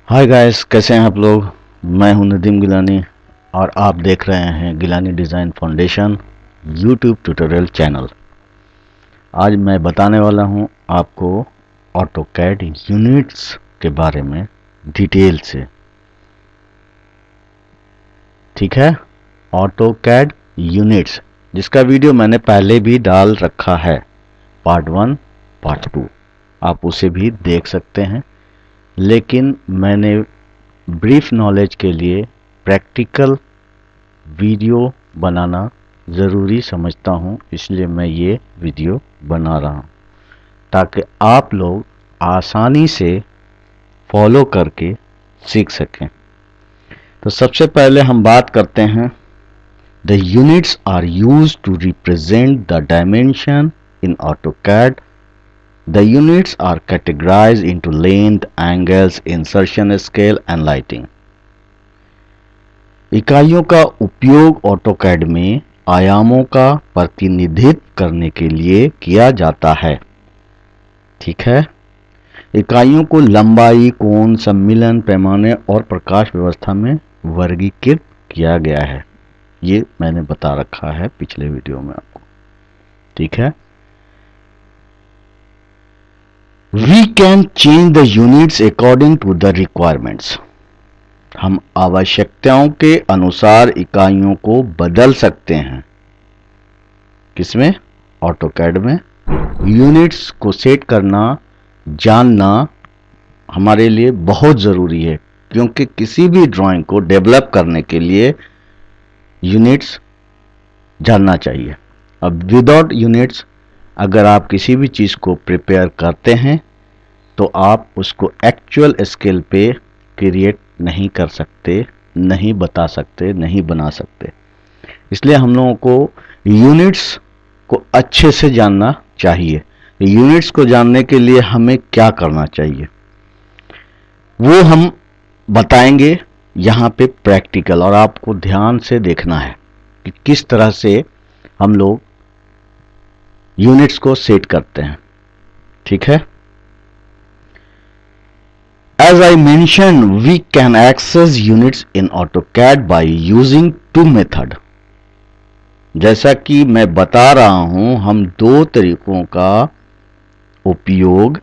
Hi guys, कैसे हैं आप लोग। मैं हूं नदीम गिलानी और आप देख रहे हैं Gilani design foundation YouTube tutorial channel. आज मैं बताने वाला हूं आपको ऑटोकैड यूनिट्स के बारे में डिटेल से। ठीक है, ऑटोकैड यूनिट्स जिसका वीडियो मैंने पहले भी डाल रखा है, पार्ट 1 पार्ट 2, आप उसे भी देख सकते हैं। लेकिन मैंने ब्रीफ नॉलेज के लिए प्रैक्टिकल वीडियो बनाना ज़रूरी समझता हूँ, इसलिए मैं ये वीडियो बना रहा हूँ ताकि आप लोग आसानी से फॉलो करके सीख सकें। तो सबसे पहले हम बात करते हैं, the units are used to represent the dimension in AutoCAD. The units are categorized into length, angles, insertion scale and lighting. इकाइयों का उपयोग ऑटोकैड में आयामों का प्रतिनिधित्व करने के लिए किया जाता है। ठीक है, इकाइयों को लंबाई, कोण, सम्मिलन, पैमाने और प्रकाश व्यवस्था में वर्गीकृत किया गया है। ये मैंने बता रखा है पिछले वीडियो में आपको। ठीक है, We can change the units according to the requirements. हम आवश्यकताओं के अनुसार इकाइयों को बदल सकते हैं। किसमें? ऑटोकैड में। यूनिट्स को सेट करना जानना हमारे लिए बहुत ज़रूरी है, क्योंकि किसी भी ड्राइंग को डेवलप करने के लिए यूनिट्स जानना चाहिए। अब विदाउट यूनिट्स अगर आप किसी भी चीज़ को प्रिपेयर करते हैं तो आप उसको एक्चुअल स्केल पे क्रिएट नहीं कर सकते, नहीं बता सकते, नहीं बना सकते। इसलिए हम लोगों को यूनिट्स को अच्छे से जानना चाहिए। यूनिट्स को जानने के लिए हमें क्या करना चाहिए वो हम बताएंगे यहाँ पे प्रैक्टिकल, और आपको ध्यान से देखना है कि किस तरह से हम लोग यूनिट्स को सेट करते हैं। ठीक है, As I mentioned, we can access units in AutoCAD by using two methods. जैसा कि मैं बता रहा हूं, हम दो तरीकों का उपयोग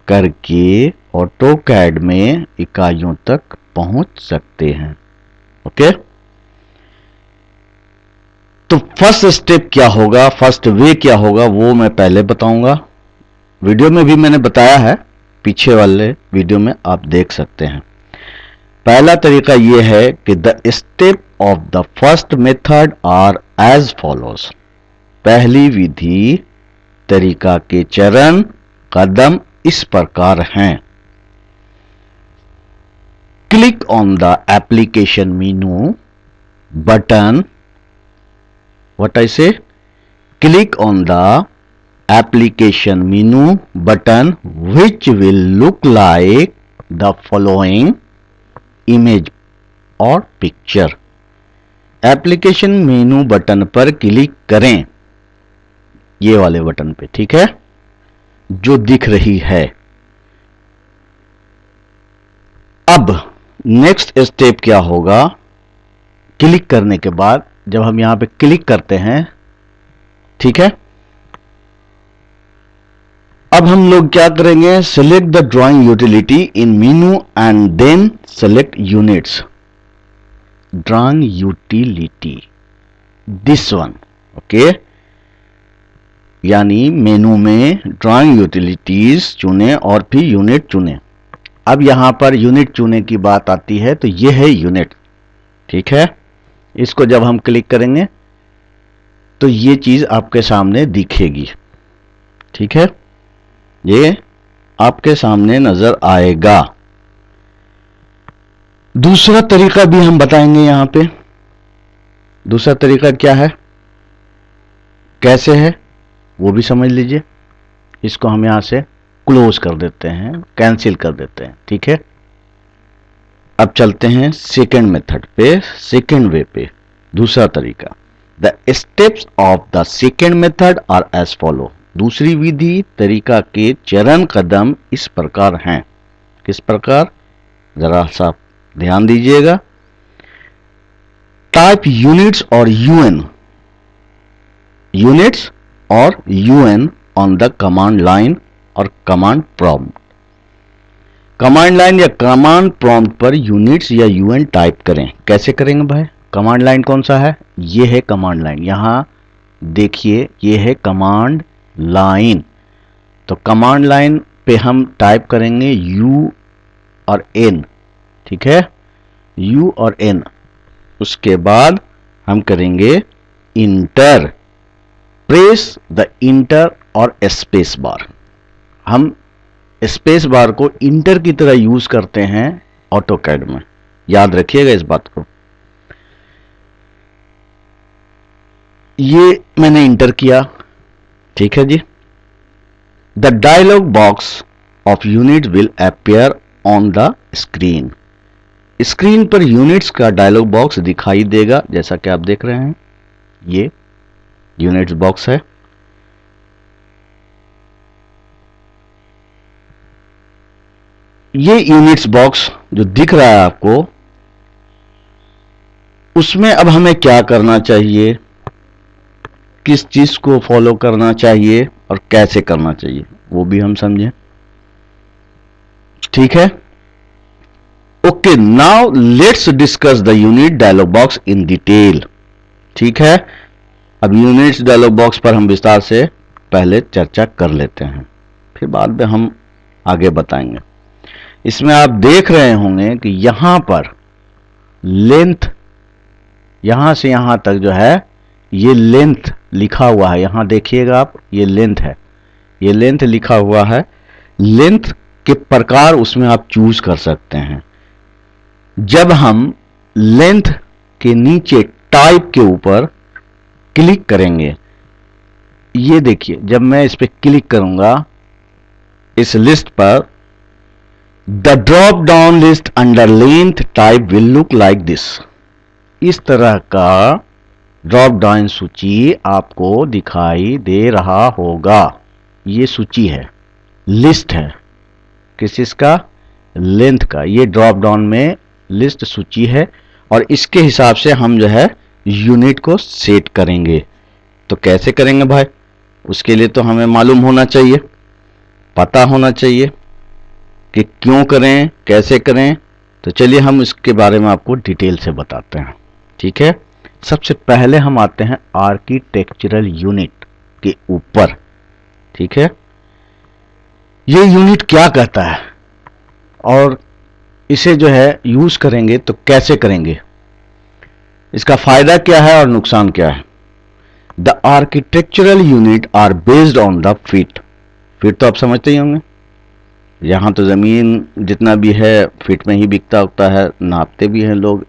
करके AutoCAD में इकाइयों तक पहुंच सकते हैं। ओके, तो फर्स्ट स्टेप क्या होगा, फर्स्ट वे क्या होगा, वो मैं पहले बताऊंगा। वीडियो में भी मैंने बताया है, पीछे वाले वीडियो में आप देख सकते हैं। पहला तरीका यह है कि the step of the first method are as follows. पहली विधि तरीका के चरण कदम इस प्रकार हैं। Click on the application menu button, what I say, click on the application menu button which will look like the following image or picture. Application menu button पर क्लिक करें, ये वाले बटन पे। ठीक है, जो दिख रही है। अब नेक्स्ट स्टेप क्या होगा, क्लिक करने के बाद जब हम यहां पे क्लिक करते हैं, ठीक है, अब हम लोग क्या करेंगे, select the drawing utility in menu and then select units. Drawing utility, this one, okay, यानी मेनू में ड्राइंग यूटिलिटीज चुने और फिर यूनिट चुने। अब यहां पर यूनिट चुने की बात आती है, तो ये है यूनिट। ठीक है, इसको जब हम क्लिक करेंगे तो ये चीज आपके सामने दिखेगी। ठीक है, ये आपके सामने नजर आएगा। दूसरा तरीका भी हम बताएंगे यहां पे। दूसरा तरीका क्या है, कैसे है, वो भी समझ लीजिए। इसको हम यहां से क्लोज कर देते हैं, कैंसिल कर देते हैं। ठीक है, अब चलते हैं सेकेंड मेथड पे, सेकेंड वे पे। दूसरा तरीका, the steps of the second method are as follow. दूसरी विधि तरीका के चरण कदम इस प्रकार हैं। किस प्रकार, जरा सा ध्यान दीजिएगा। टाइप यूनिट्स और यूएन, यूनिट्स और UN on the command line और कमांड प्रॉम्प्ट। कमांड लाइन या कमांड प्रॉम्प्ट पर यूनिट्स या यूएन टाइप करें। कैसे करेंगे भाई? कमांड लाइन कौन सा है? ये है कमांड लाइन। यहां देखिए, ये है कमांड लाइन। तो कमांड लाइन पे हम टाइप करेंगे यू और एन, ठीक है, यू और एन। उसके बाद हम करेंगे इंटर, प्रेस द इंटर और स्पेस बार। हम स्पेस बार को इंटर की तरह यूज करते हैं ऑटोकैड में, याद रखिएगा इस बात को। ये मैंने इंटर किया, ठीक है जी। The dialog box of unit will appear on the screen. Screen पर यूनिट्स का डायलॉग बॉक्स दिखाई देगा, जैसा कि आप देख रहे हैं। ये यूनिट्स बॉक्स है। ये यूनिट्स बॉक्स जो दिख रहा है आपको, उसमें अब हमें क्या करना चाहिए, किस चीज को फॉलो करना चाहिए और कैसे करना चाहिए, वो भी हम समझें, ठीक है। Okay, now let's discuss the unit dialog box in detail. ठीक है, अब यूनिट्स डायलॉग बॉक्स पर हम विस्तार से पहले चर्चा कर लेते हैं, फिर बाद में हम आगे बताएंगे। इसमें आप देख रहे होंगे कि यहां पर लेंथ, यहां से यहां तक जो है ये लेंथ लिखा हुआ है। यहां देखिएगा आप, ये लेंथ है, ये लेंथ लिखा हुआ है। लेंथ के प्रकार उसमें आप चूज कर सकते हैं। जब हम लेंथ के नीचे टाइप के ऊपर क्लिक करेंगे, ये देखिए, जब मैं इस पर क्लिक करूंगा इस लिस्ट पर, the drop down list under length type will look like this. इस तरह का ड्रॉप डाउन सूची आपको दिखाई दे रहा होगा। ये सूची है, लिस्ट है, किस चीज का? लेंथ का। ये ड्रॉप डाउन में लिस्ट सूची है और इसके हिसाब से हम जो है यूनिट को सेट करेंगे। तो कैसे करेंगे भाई? उसके लिए तो हमें मालूम होना चाहिए, पता होना चाहिए कि क्यों करें, कैसे करें। तो चलिए हम इसके बारे में आपको डिटेल से बताते हैं, ठीक है। सबसे पहले हम आते हैं आर्किटेक्चरल यूनिट के ऊपर, ठीक है। ये यूनिट क्या कहता है और इसे जो है यूज करेंगे तो कैसे करेंगे, इसका फायदा क्या है और नुकसान क्या है। The architectural unit are based on the feet. Feet तो आप समझते ही होंगे, यहां तो जमीन जितना भी है फीट में ही बिकता उगता है, नापते भी हैं लोग।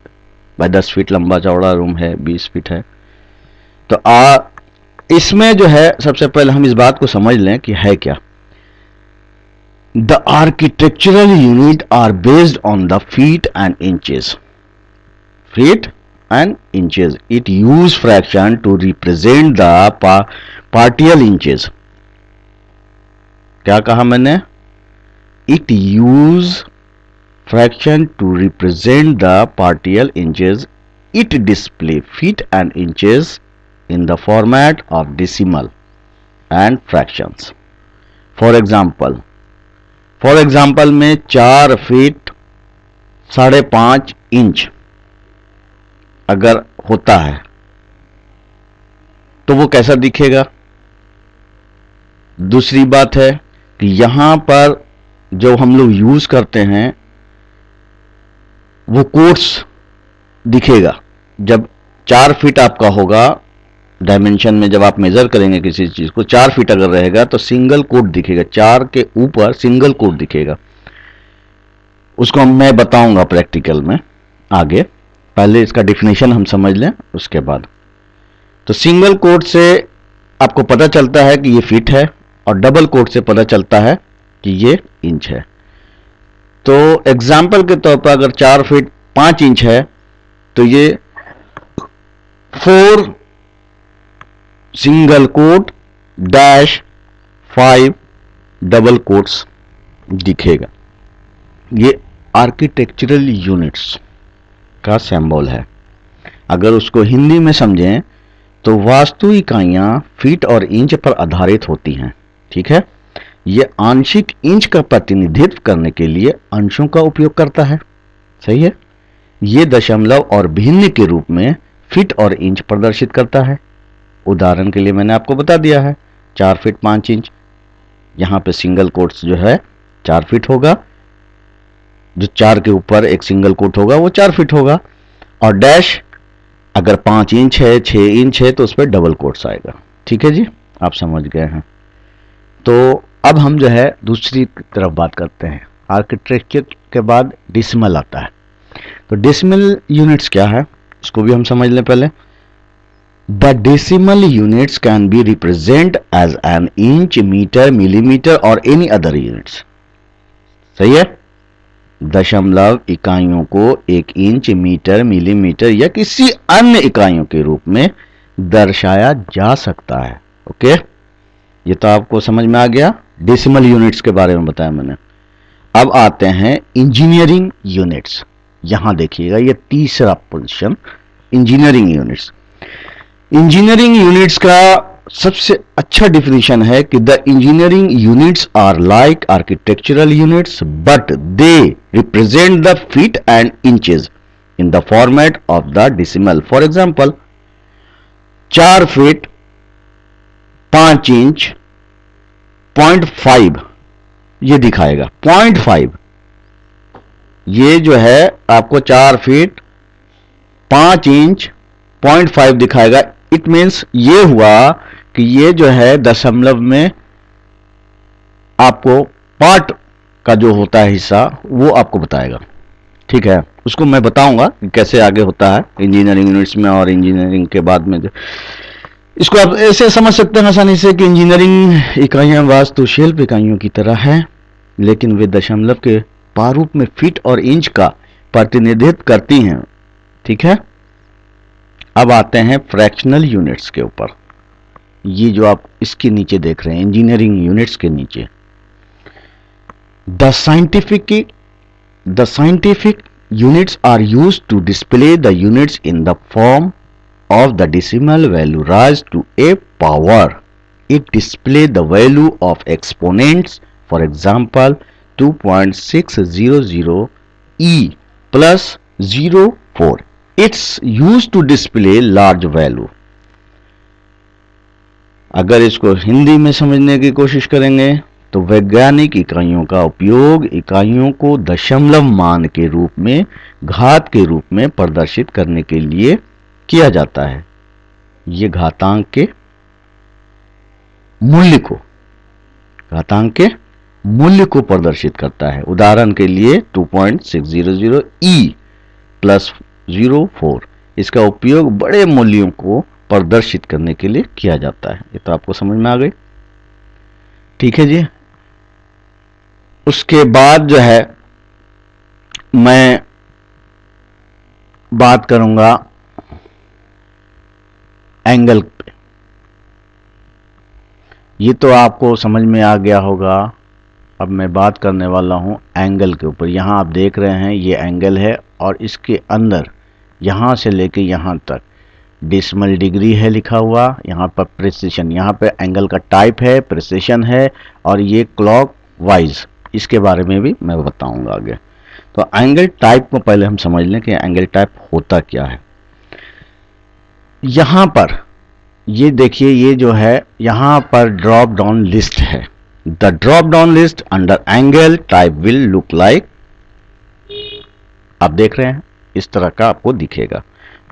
भाई 10 फीट लंबा चौड़ा रूम है, 20 फीट है। तो इसमें जो है सबसे पहले हम इस बात को समझ लें कि है क्या। The architectural unit are based on the feet and inches. Feet and inches. It use fraction to represent the partial inches. क्या कहा मैंने? It use fraction to represent the partial inches. It display feet and inches in the format of decimal and fractions. For example में 4 feet 5.5 inch अगर होता है तो वो कैसा दिखेगा। दूसरी बात है कि यहां पर जो हम लोग यूज करते हैं वो कोट्स दिखेगा। जब 4 फीट आपका होगा डायमेंशन में, जब आप मेजर करेंगे किसी चीज को, 4 फीट अगर रहेगा तो सिंगल कोट दिखेगा, 4 के ऊपर सिंगल कोट दिखेगा। उसको मैं बताऊंगा प्रैक्टिकल में आगे, पहले इसका डिफिनेशन हम समझ लें उसके बाद। तो सिंगल कोट से आपको पता चलता है कि ये फीट है और डबल कोट से पता चलता है कि ये इंच है। तो एग्जाम्पल के तौर पर अगर 4 फीट 5 इंच है तो ये 4 single quote dash 5 double quotes दिखेगा। ये आर्किटेक्चरल यूनिट्स का सिंबल है। अगर उसको हिंदी में समझें तो वास्तु इकाइयां फीट और इंच पर आधारित होती हैं। ठीक है, ये आंशिक इंच का प्रतिनिधित्व करने के लिए अंशों का उपयोग करता है। सही है, ये दशमलव और भिन्न के रूप में फीट और इंच प्रदर्शित करता है। उदाहरण के लिए मैंने आपको बता दिया है 4 फीट 5 इंच। यहां पे सिंगल कोट्स जो है 4 फीट होगा, जो 4 के ऊपर एक सिंगल कोट होगा वो 4 फीट होगा, और डैश अगर 5 इंच है 6 इंच है तो उस पर डबल कोट्स आएगा। ठीक है जी, आप समझ गए हैं। तो अब हम जो है दूसरी तरफ बात करते हैं। आर्किटेक्चर के बाद डिसिमल आता है। तो डेसिमल यूनिट्स क्या है इसको भी हम समझ लें पहले। The decimal units can be represent as an inch, metre, millimetre और एनी अदर यूनिट्स। सही है, दशमलव इकाइयों को एक इंच, मीटर, मिलीमीटर या किसी अन्य इकाइयों के रूप में दर्शाया जा सकता है। ओके, ये तो आपको समझ में आ गया। डेसिमल यूनिट्स के बारे में बताया मैंने। अब आते हैं इंजीनियरिंग यूनिट्स। यहां देखिएगा ये तीसरा position, engineering units. Engineering units का सबसे अच्छा डिफिनेशन है कि the engineering units are like architectural units but they represent the feet and inches in the format of the decimal. For example 4 feet 5 inch 0.5 ये दिखाएगा। 0.5 ये जो है आपको 4 फीट 5 इंच 0.5 दिखाएगा। इट मीन्स ये हुआ कि ये जो है दशमलव में आपको पार्ट का जो होता है हिस्सा वो आपको बताएगा। ठीक है, उसको मैं बताऊंगा कि कैसे आगे होता है इंजीनियरिंग यूनिट्स में और इंजीनियरिंग के बाद में। इसको आप ऐसे समझ सकते हैं आसानी से कि इंजीनियरिंग इकाइयां वास्तुशिल्प इकाइयों की तरह हैं, लेकिन वे दशमलव के प्रारूप में फीट और इंच का प्रतिनिधित्व करती हैं। ठीक है, अब आते हैं फ्रैक्शनल यूनिट्स के ऊपर। ये जो आप इसके नीचे देख रहे हैं इंजीनियरिंग यूनिट्स के नीचे, the scientific units are used to display the units in the form of the decimal value raised to a power. It display the value of exponents. For example, 2.600 e plus 04. It's used to display large value. अगर इसको हिंदी में समझने की कोशिश करेंगे तो वैज्ञानिक इकाइयों का उपयोग इकाइयों को दशमलव मान के रूप में, घात के रूप में प्रदर्शित करने के लिए किया जाता है। ये घातांक के मूल्य को प्रदर्शित करता है। उदाहरण के लिए 2.600 e प्लस 04, इसका उपयोग बड़े मूल्यों को प्रदर्शित करने के लिए किया जाता है। ये तो आपको समझ में आ गई। ठीक है जी, उसके बाद जो है मैं बात करूंगा एंगल पे। ये तो आपको समझ में आ गया होगा। अब मैं बात करने वाला हूं एंगल के ऊपर। यहां आप देख रहे हैं ये एंगल है और इसके अंदर यहां से लेके यहां तक डेसिमल डिग्री है लिखा हुआ। यहां पर प्रिसिशन, यहां पे एंगल का टाइप है, प्रिसिशन है, और ये क्लॉक वाइज, इसके बारे में भी मैं बताऊंगा आगे। तो एंगल टाइप को पहले हम समझ लें कि एंगल टाइप होता क्या है। यहां पर ये देखिए, ये जो है यहां पर ड्रॉप डाउन लिस्ट है। The drop down list under angle type will look like, आप देख रहे हैं इस तरह का आपको दिखेगा।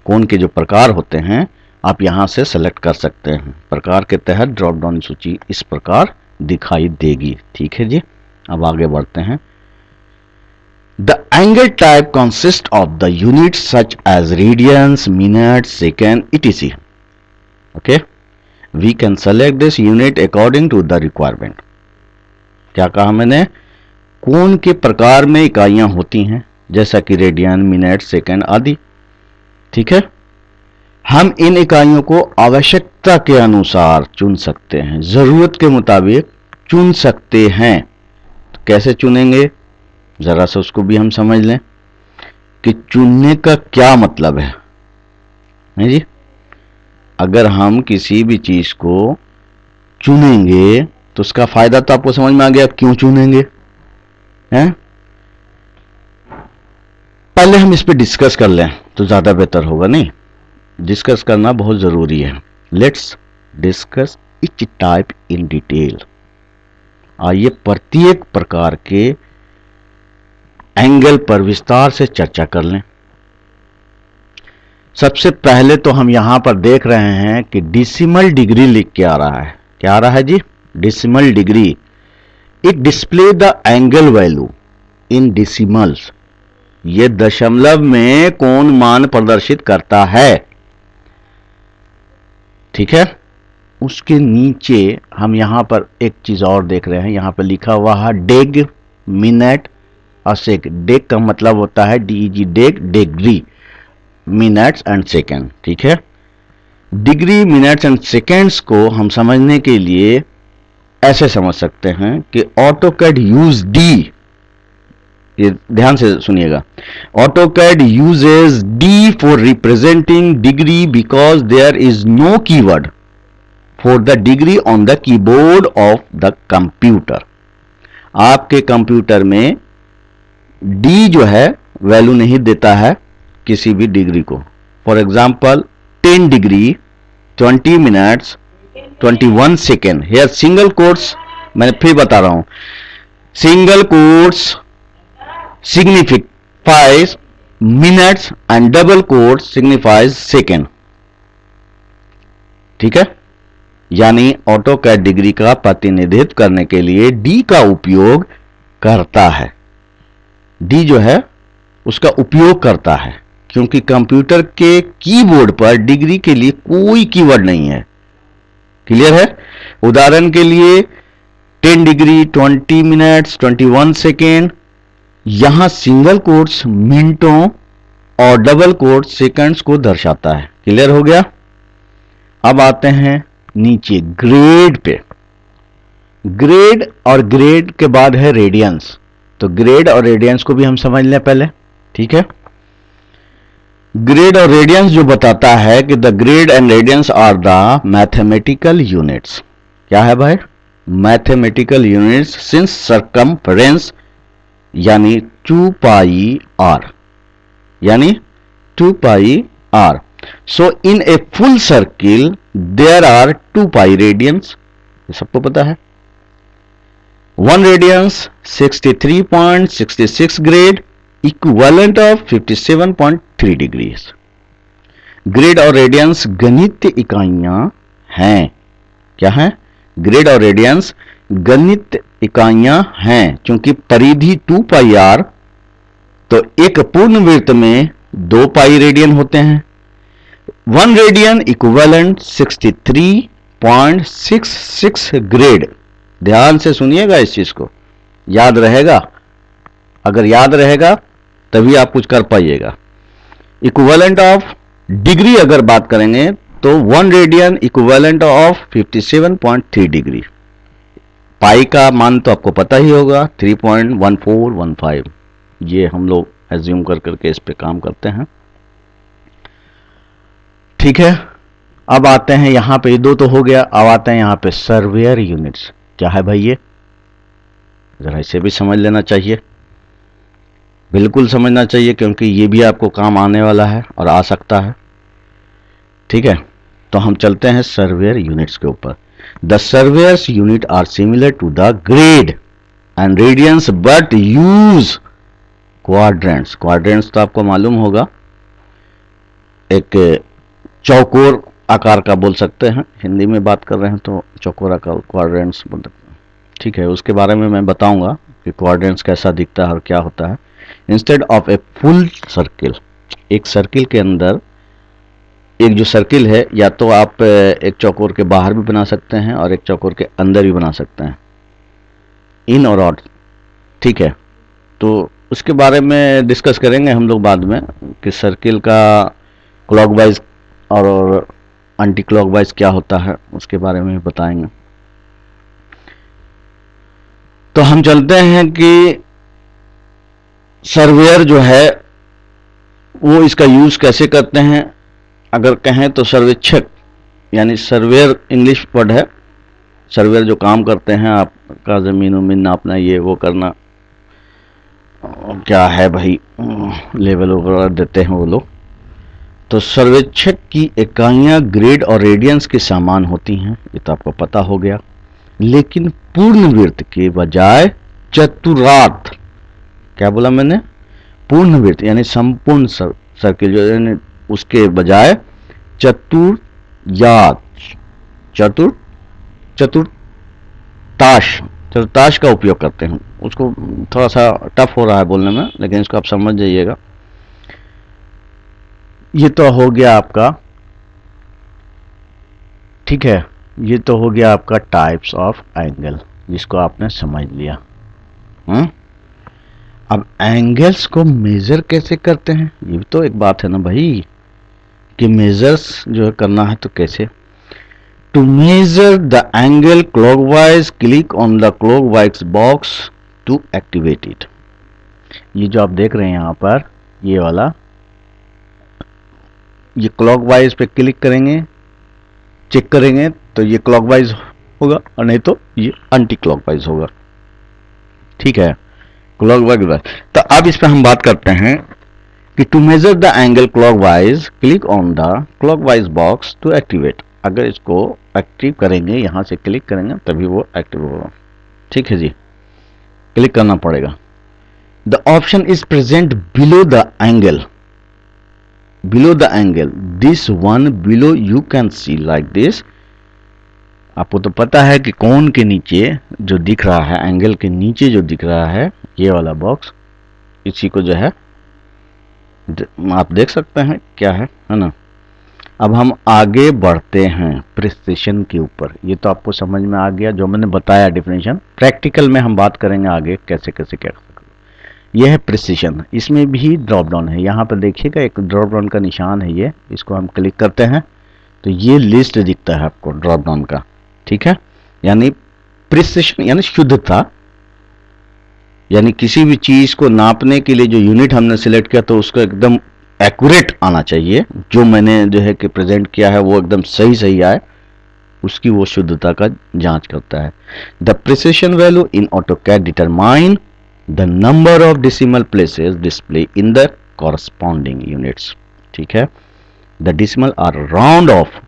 कोण के जो प्रकार होते हैं आप यहां से सेलेक्ट कर सकते हैं। प्रकार के तहत ड्रॉप डाउन सूची इस प्रकार दिखाई देगी। ठीक है जी, अब आगे बढ़ते हैं। The angle type consists of the units such as radians, minutes, second, etc. Okay, we can select this unit according to the requirement. क्या कहा मैंने? कोण के प्रकार में इकाइयां होती हैं जैसा कि रेडियन, मिनट, सेकंड आदि। ठीक है, हम इन इकाइयों को आवश्यकता के अनुसार चुन सकते हैं, जरूरत के मुताबिक चुन सकते हैं। कैसे चुनेंगे? जरा सा उसको भी हम समझ लें कि चुनने का क्या मतलब है जी। अगर हम किसी भी चीज को चुनेंगे तो उसका फायदा तो आपको समझ में आ गया, क्यों चुनेंगे हैं। पहले हम इस पे डिस्कस कर लें तो ज्यादा बेहतर होगा, नहीं डिस्कस करना बहुत जरूरी है। Let's discuss etch type in detail. आइए प्रत्येक प्रकार के एंगल पर विस्तार से चर्चा कर लें। सबसे पहले तो हम यहां पर देख रहे हैं कि डेसिमल डिग्री लिख के आ रहा है। क्या आ रहा है जी? Decimal degree. It display the angle value in decimals. ये दशमलव में कोण मान प्रदर्शित करता है, ठीक है। उसके नीचे हम यहां पर एक चीज और देख रहे हैं, यहां पर लिखा हुआ है डेग, मिनट और सेक। डेग का मतलब होता है DEG डेग, डिग्री, मिनट्स एंड सेकेंड, ठीक है। डिग्री, मिनट्स एंड सेकेंड्स को हम समझने के लिए ऐसे समझ सकते हैं कि ऑटोकैड यूज डी, ये ध्यान से सुनिएगा, AutoCAD uses D for representing degree because there is no keyword for the degree on the keyboard of the computer. आपके कंप्यूटर में डी जो है वैल्यू नहीं देता है किसी भी डिग्री को। For example 10 degree, 20 minutes, 21 second. Here single quotes, मैं फिर बता रहा हूं, single quotes signifies minutes and double quotes signifies second, ठीक है। यानी ऑटोकैड डिग्री का प्रतिनिधित्व करने के लिए डी का उपयोग करता है। डी जो है उसका उपयोग करता है, क्योंकि कंप्यूटर के कीबोर्ड पर डिग्री के लिए कोई कीवर्ड नहीं है। क्लियर है? उदाहरण के लिए 10 डिग्री, 20 मिनट्स, 21 सेकेंड, यहां सिंगल कोट्स मिनटों और डबल कोट्स सेकंड्स को दर्शाता है। क्लियर हो गया? अब आते हैं नीचे ग्रेड पे। ग्रेड और ग्रेड के बाद है रेडियंस। तो ग्रेड और रेडियंस को भी हम समझ लें पहले, ठीक है। ग्रेड और रेडियंस जो बताता है कि the grade and radians are the mathematical units. क्या है भाई? मैथमेटिकल यूनिट्स सिंस सरकमफ्रेंस यानी 2 पाई आर, यानी 2 pi R. So in a full circle there are 2 pi radians, ये सबको पता है। 1 radians 63.66 grade, equivalent of 57.3 degrees. Grade और रेडियंस गणित इकाइयां हैं। क्या है? ग्रेड और रेडियंस गणित इकाइयां हैं, क्योंकि परिधि 2 पाई आर, तो एक पूर्ण वृत्त में 2 पाई रेडियन होते हैं। 1 रेडियन इक्विवेलेंट 63.66 ग्रेड। ध्यान से सुनिएगा, इस चीज को याद रहेगा। अगर याद रहेगा तभी आप कुछ कर पाइएगा। इक्विवेलेंट ऑफ डिग्री अगर बात करेंगे तो 1 रेडियन इक्विवेलेंट ऑफ 57.3 डिग्री। पाई का मान तो आपको पता ही होगा, 3.1415। ये हम लोग एज्यूम कर करके इस पे काम करते हैं, ठीक है। अब आते हैं यहां पे, दो तो हो गया, अब आते हैं यहां पे सर्वेयर यूनिट्स। क्या है भाई? ये जरा इसे भी समझ लेना चाहिए, बिल्कुल समझना चाहिए, क्योंकि ये भी आपको काम आने वाला है और आ सकता है, ठीक है। तो हम चलते हैं सर्वेयर यूनिट्स के ऊपर। The surveyor's unit are similar to the grade and radians but use quadrants. Quadrants तो आपको मालूम होगा, एक चौकोर आकार का बोल सकते हैं, हिंदी में बात कर रहे हैं तो चौकोर आकार क्वाड्रेंट्स बोल सकते हैं, ठीक है। उसके बारे में मैं बताऊंगा कि क्वाड्रेंट्स कैसा दिखता है और क्या होता है। Instead of A full circle, एक सर्किल के अंदर, एक जो सर्किल है या तो आप एक चौकोर के बाहर भी बना सकते हैं और एक चौकोर के अंदर भी बना सकते हैं, इन और आउट, ठीक है। तो उसके बारे में डिस्कस करेंगे हम लोग बाद में कि सर्किल का क्लॉकवाइज और एंटी क्लॉकवाइज क्या होता है, उसके बारे में बताएंगे। तो हम चलते हैं कि सर्वेयर जो है वो इसका यूज कैसे करते हैं, अगर कहें तो सर्वेक्षक, यानी सर्वेयर इंग्लिश वर्ड है। सर्वेयर जो काम करते हैं आपका ज़मीन उमीन नापना, ये वो करना, क्या है भाई, लेवल वगैरह देते हैं वो लोग। तो सर्वेक्षक की इकाइयां ग्रेड और रेडियंस के समान होती हैं, ये तो आपको पता हो गया। लेकिन पूर्ण वृत्त के बजाय चतुरार्थ, क्या बोला मैंने, पूर्ण वृत्त यानी संपूर्ण सर्किल जो यानी उसके बजाय चतुर्यात, चतुर चतुर्ताश चतुर्ताश का उपयोग करते हैं। उसको थोड़ा सा टफ हो रहा है बोलने में, लेकिन इसको आप समझ जाइएगा। ये तो हो गया आपका, ठीक है, ये तो हो गया आपका टाइप्स ऑफ एंगल, जिसको आपने समझ लिया। अब एंगल्स को मेजर कैसे करते हैं, ये भी तो एक बात है ना भाई, कि मेजर्स जो है करना है तो कैसे। To measure the angle clockwise, click on the clockwise box to activate it. ये जो आप देख रहे हैं यहाँ पर, ये वाला, ये क्लॉकवाइज पे क्लिक करेंगे, चेक करेंगे तो ये क्लॉकवाइज होगा, और नहीं तो ये एंटी क्लॉकवाइज होगा। ठीक है, क्लॉकवाइज। तो अब इस पे हम बात करते हैं कि to measure the angle clockwise, click on the clockwise box to activate. अगर इसको एक्टिव करेंगे, यहां से क्लिक करेंगे तभी वो एक्टिव होगा। ठीक है जी, क्लिक करना पड़ेगा। The option is present below the angle, below the angle, this one below you can see like this। आपको तो पता है कि कोण के नीचे जो दिख रहा है, एंगल के नीचे जो दिख रहा है, ये वाला बॉक्स, इसी को जो है आप देख सकते हैं क्या है ना। अब हम आगे बढ़ते हैं प्रिसिशन के ऊपर। ये तो आपको समझ में आ गया जो मैंने बताया डिफिनेशन। प्रैक्टिकल में हम बात करेंगे आगे कैसे कैसे क्या। यह है प्रिसिशन, इसमें भी ड्रॉप डाउन है। यहाँ पर देखिएगा एक ड्रॉप डाउन का निशान है, ये इसको हम क्लिक करते हैं तो ये लिस्ट दिखता है आपको ड्रॉप डाउन का। ठीक है, यानी प्रिसिशन यानी शुद्धता, यानी किसी भी चीज को नापने के लिए जो यूनिट हमने सिलेक्ट किया तो उसको एकदम एक्यूरेट आना चाहिए। जो मैंने जो है कि प्रेजेंट किया है वो एकदम सही सही आए, उसकी वो शुद्धता का जांच करता है। The precision value in AutoCAD determine the number of decimal places display in the corresponding units। ठीक है, the decimal are round off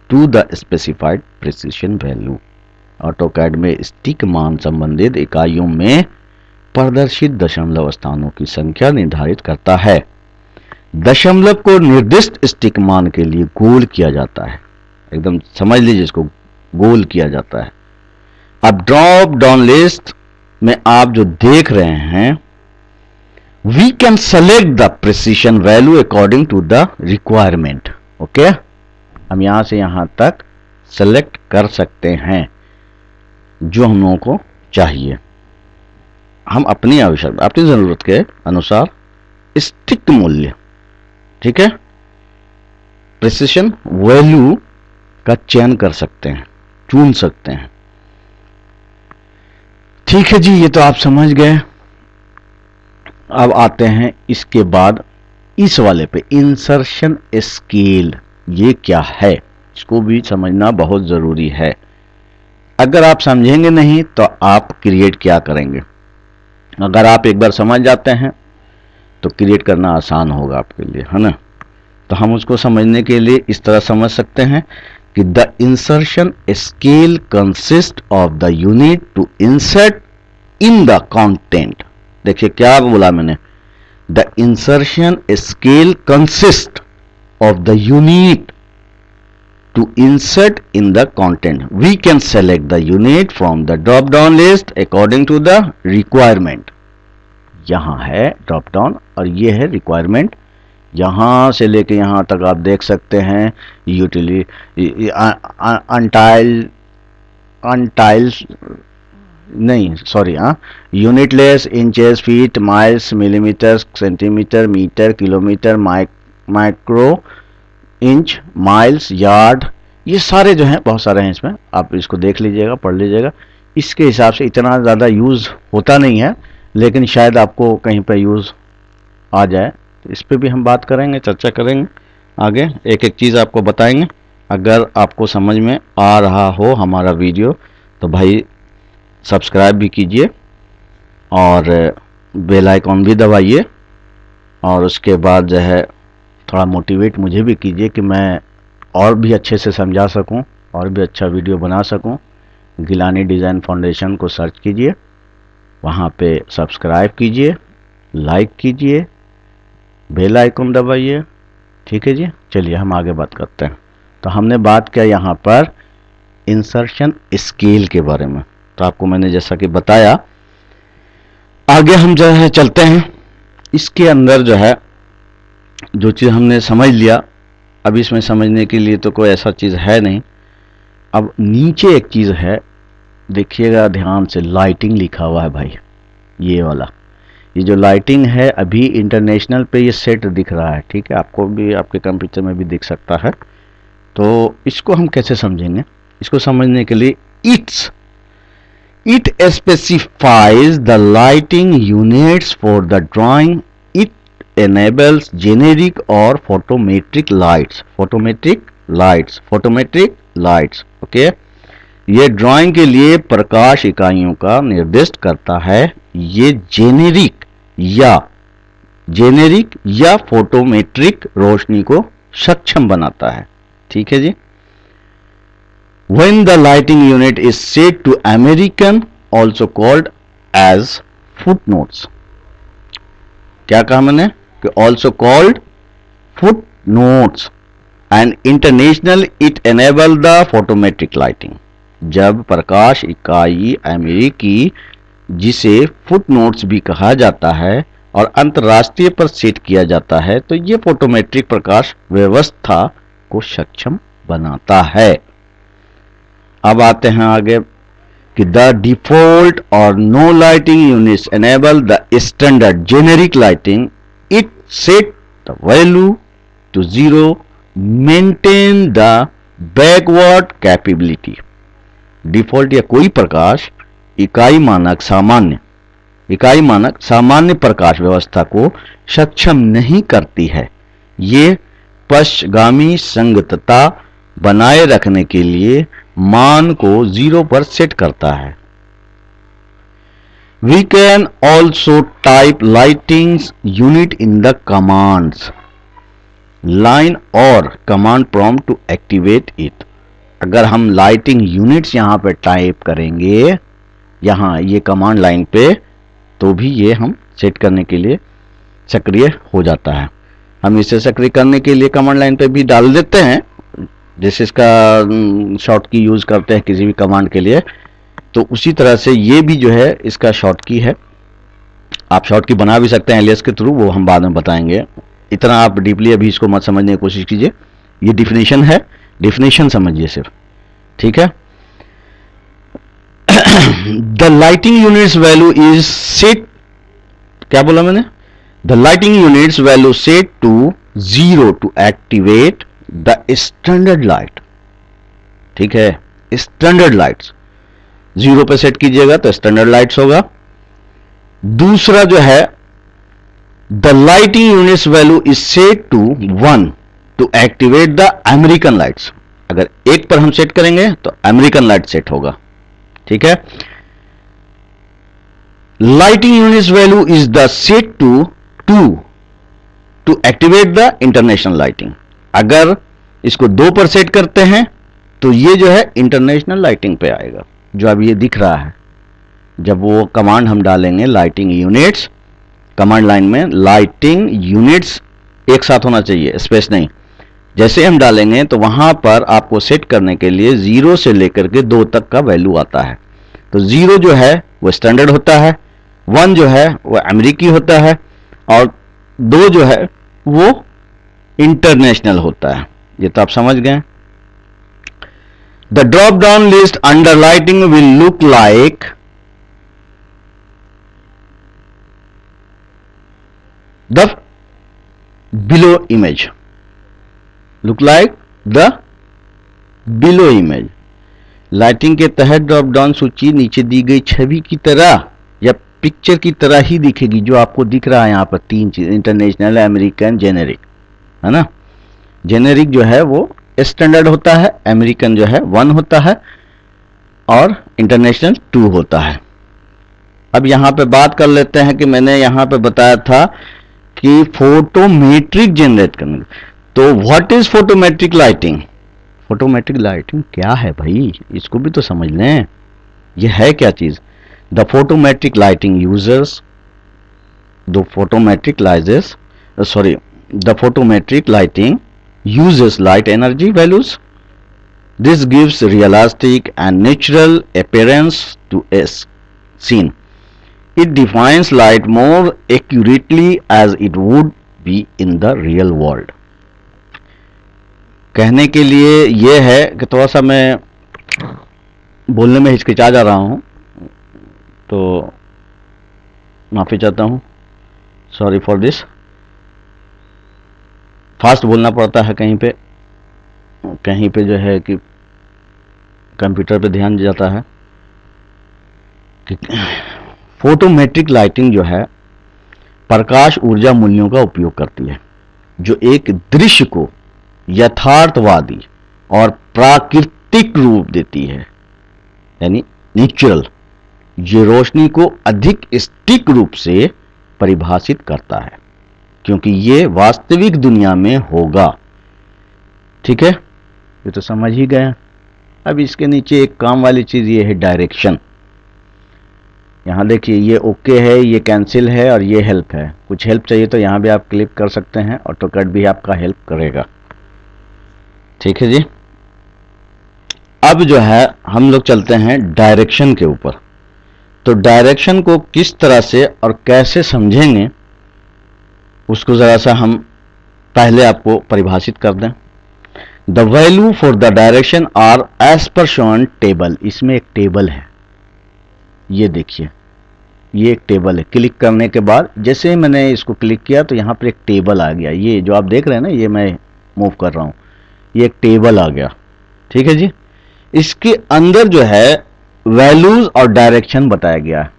to the specified precision value। AutoCAD में स्टिक मान संबंधित इकाइयों में प्रदर्शित दशमलव स्थानों की संख्या निर्धारित करता है। दशमलव को निर्दिष्ट स्टिक मान के लिए गोल किया जाता है, एकदम समझ लीजिए इसको, गोल किया जाता है। अब ड्रॉप डाउन लिस्ट में आप जो देख रहे हैं, we can select the precision value according to the requirement. Okay, हम यहां से यहां तक सेलेक्ट कर सकते हैं जो हम लोगों को चाहिए। हम अपनी आवश्यकता, अपनी जरूरत के अनुसार स्टिक मूल्य, ठीक है, प्रिसिशन वैल्यू का चयन कर सकते हैं, चुन सकते हैं। ठीक है जी, ये तो आप समझ गए। अब आते हैं इसके बाद इस वाले पे, इंसर्शन स्केल। ये क्या है, इसको भी समझना बहुत जरूरी है। अगर आप समझेंगे नहीं तो आप क्रिएट क्या करेंगे। अगर आप एक बार समझ जाते हैं तो क्रिएट करना आसान होगा आपके लिए, है ना। तो हम उसको समझने के लिए इस तरह समझ सकते हैं कि the insertion scale consist of the unit to insert in the content. देखिए क्या बोला मैंने, the insertion scale consist of the unit to insert in the content. We can select the unit from the drop down list according to the requirement. यहां है drop down और ये है requirement. यहां से लेके यहां तक आप देख सकते हैं यूटिलिटी, अनटाइल्स नहीं, sorry, unitless, inches, feet, miles, millimetre, centimetre, metre, kilometre, micro, inch, miles, yard, ये सारे जो हैं बहुत सारे हैं इसमें। आप इसको देख लीजिएगा, पढ़ लीजिएगा। इसके हिसाब से इतना ज़्यादा यूज़ होता नहीं है, लेकिन शायद आपको कहीं पर यूज़ आ जाए, तो इस पर भी हम बात करेंगे, चर्चा करेंगे आगे, एक एक चीज़ आपको बताएंगे। अगर आपको समझ में आ रहा हो हमारा वीडियो तो भाई सब्सक्राइब भी कीजिए और बेल आइकॉन भी दबाइए, और उसके बाद जो है थोड़ा मोटिवेट मुझे भी कीजिए कि मैं और भी अच्छे से समझा सकूं और भी अच्छा वीडियो बना सकूं। गिलानी डिज़ाइन फाउंडेशन को सर्च कीजिए, वहाँ पे सब्सक्राइब कीजिए, लाइक कीजिए, बेल आइकन दबाइए। ठीक है जी, चलिए हम आगे बात करते हैं। तो हमने बात किया यहाँ पर इंसर्शन स्केल के बारे में, तो आपको मैंने जैसा कि बताया, आगे हम जो है चलते हैं। इसके अंदर जो है जो चीज़ हमने समझ लिया, अब इसमें समझने के लिए तो कोई ऐसा चीज़ है नहीं। अब नीचे एक चीज़ है, देखिएगा ध्यान से, लाइटिंग लिखा हुआ है भाई, ये वाला, ये जो लाइटिंग है अभी इंटरनेशनल पे ये सेट दिख रहा है। ठीक है, आपको भी आपके कंप्यूटर में भी दिख सकता है। तो इसको हम कैसे समझेंगे? इसको समझने के लिए it specifies the lighting units for the drawing. It enables generic or photometric lights. Okay, ये ड्राइंग के लिए प्रकाश इकाइयों का निर्दिष्ट करता है। ये जेनेरिक या फोटोमेट्रिक रोशनी को सक्षम बनाता है। ठीक है जी। When the lighting unit is set to American, also called as footnotes. क्या कहा मैंने कि also called footnotes, and international, it enable the photometric lighting. जब प्रकाश इकाई अमेरिकी, जिसे फुटनोट्स भी कहा जाता है, और अंतर्राष्ट्रीय पर सेट किया जाता है, तो ये फोटोमेट्रिक प्रकाश व्यवस्था को सक्षम बनाता है। अब आते हैं आगे कि द डिफॉल्ट और no lighting units enable the standard generic lighting. It set the value to 0, maintain the backward capability. Default या कोई प्रकाश इकाई मानक सामान्य प्रकाश व्यवस्था को सक्षम नहीं करती है। ये पश्चगामी संगतता बनाए रखने के लिए मान को 0 पर सेट करता है। We can also type lighting unit in the commands line or command prompt to activate it. अगर हम लाइटिंग यूनिट्स यहाँ पे टाइप करेंगे, यहाँ ये कमांड लाइन पे, तो भी ये हम सेट करने के लिए सक्रिय हो जाता है। हम इसे सक्रिय करने के लिए कमांड लाइन पे भी डाल देते हैं, जैसे इसका शॉर्ट की यूज़ करते हैं किसी भी कमांड के लिए, तो उसी तरह से ये भी जो है इसका शॉर्ट की है। आप शॉर्ट की बना भी सकते हैं एलियास के थ्रू, वो हम बाद में बताएंगे। इतना आप डीपली अभी इसको मत समझने की कोशिश कीजिए। ये डिफिनेशन है, डिफिनेशन समझिए सिर्फ। ठीक है। The lighting units value is set, क्या बोला मैंने? The lighting units value set to 0 to activate the standard light. ठीक है, स्टैंडर्ड लाइट्स 0 पे सेट कीजिएगा तो स्टैंडर्ड लाइट्स होगा। दूसरा जो है, the lighting units value is set to 1 to activate the American lights. अगर 1 पर हम सेट करेंगे तो अमेरिकन लाइट सेट होगा। ठीक है। Lighting units value is the set to 2 to activate the international lighting. अगर इसको 2 पर सेट करते हैं तो ये जो है इंटरनेशनल लाइटिंग पे आएगा, जो अब ये दिख रहा है। जब वो कमांड हम डालेंगे लाइटिंग यूनिट्स, कमांड लाइन में लाइटिंग यूनिट्स एक साथ होना चाहिए, स्पेस नहीं। जैसे हम डालेंगे तो वहां पर आपको सेट करने के लिए 0 से लेकर के 2 तक का वैल्यू आता है। तो 0 जो है वो स्टैंडर्ड होता है, 1 जो है वो अमेरिकी होता है, और 2 जो है वो इंटरनेशनल होता है। ये तो आप समझ गए। The drop down list under lighting will look like the below image. Look like the below image. Lighting के तहत ड्रॉप डाउन सूची नीचे दी गई छवि की तरह या पिक्चर की तरह ही दिखेगी जो आपको दिख रहा है यहाँ पर। तीन चीज, इंटरनेशनल, अमेरिकन, जेनेरिक, है ना। जेनेरिक जो है वो स्टैंडर्ड होता है, अमेरिकन जो है 1 होता है और इंटरनेशनल 2 होता है। अब यहाँ पे बात कर लेते हैं कि मैंने यहाँ पे बताया था कि फोटोमेट्रिक जनरेट करने। तो what is photometric lighting? Photometric lighting क्या है भाई, इसको भी तो समझ लें, ये है क्या चीज। द फोटोमेट्रिक लाइटिंग यूजर्स the photometric lights sorry the photometric lighting uses light energy values. This gives realistic and natural appearance to a scene. It defines light more accurately as it would be in the real world. कहने के लिए ये है कि थोड़ा सा मैं बोलने में हिचकिचा जा रहा हूँ, तो माफ़ी चाहता हूँ, सॉरी फॉर दिस। फास्ट बोलना पड़ता है कहीं पे जो है कि कंप्यूटर पे ध्यान जाता है। कि फोटोमेट्रिक लाइटिंग जो है प्रकाश ऊर्जा मूल्यों का उपयोग करती है, जो एक दृश्य को यथार्थवादी और प्राकृतिक रूप देती है, यानी नेचुरल। ये रोशनी को अधिक सटीक रूप से परिभाषित करता है क्योंकि ये वास्तविक दुनिया में होगा। ठीक है, ये तो समझ ही गए। अब इसके नीचे एक काम वाली चीज ये है डायरेक्शन। यहाँ देखिए ये ओके है, ये कैंसिल है और ये हेल्प है। कुछ हेल्प चाहिए तो यहाँ भी आप क्लिक कर सकते हैं, ऑटोकैड भी आपका हेल्प करेगा। ठीक है जी। अब जो है हम लोग चलते हैं डायरेक्शन के ऊपर। तो डायरेक्शन को किस तरह से और कैसे समझेंगे उसको ज़रा सा हम पहले आपको परिभाषित कर दें। The value for the direction are as per shown table. इसमें एक टेबल है, ये देखिए, ये एक टेबल है। क्लिक करने के बाद जैसे ही मैंने इसको क्लिक किया तो यहाँ पर एक टेबल आ गया। ये जो आप देख रहे हैं ना, ये मैं मूव कर रहा हूँ, ये एक टेबल आ गया। ठीक है जी। इसके अंदर जो है वैल्यूज और डायरेक्शन बताया गया है।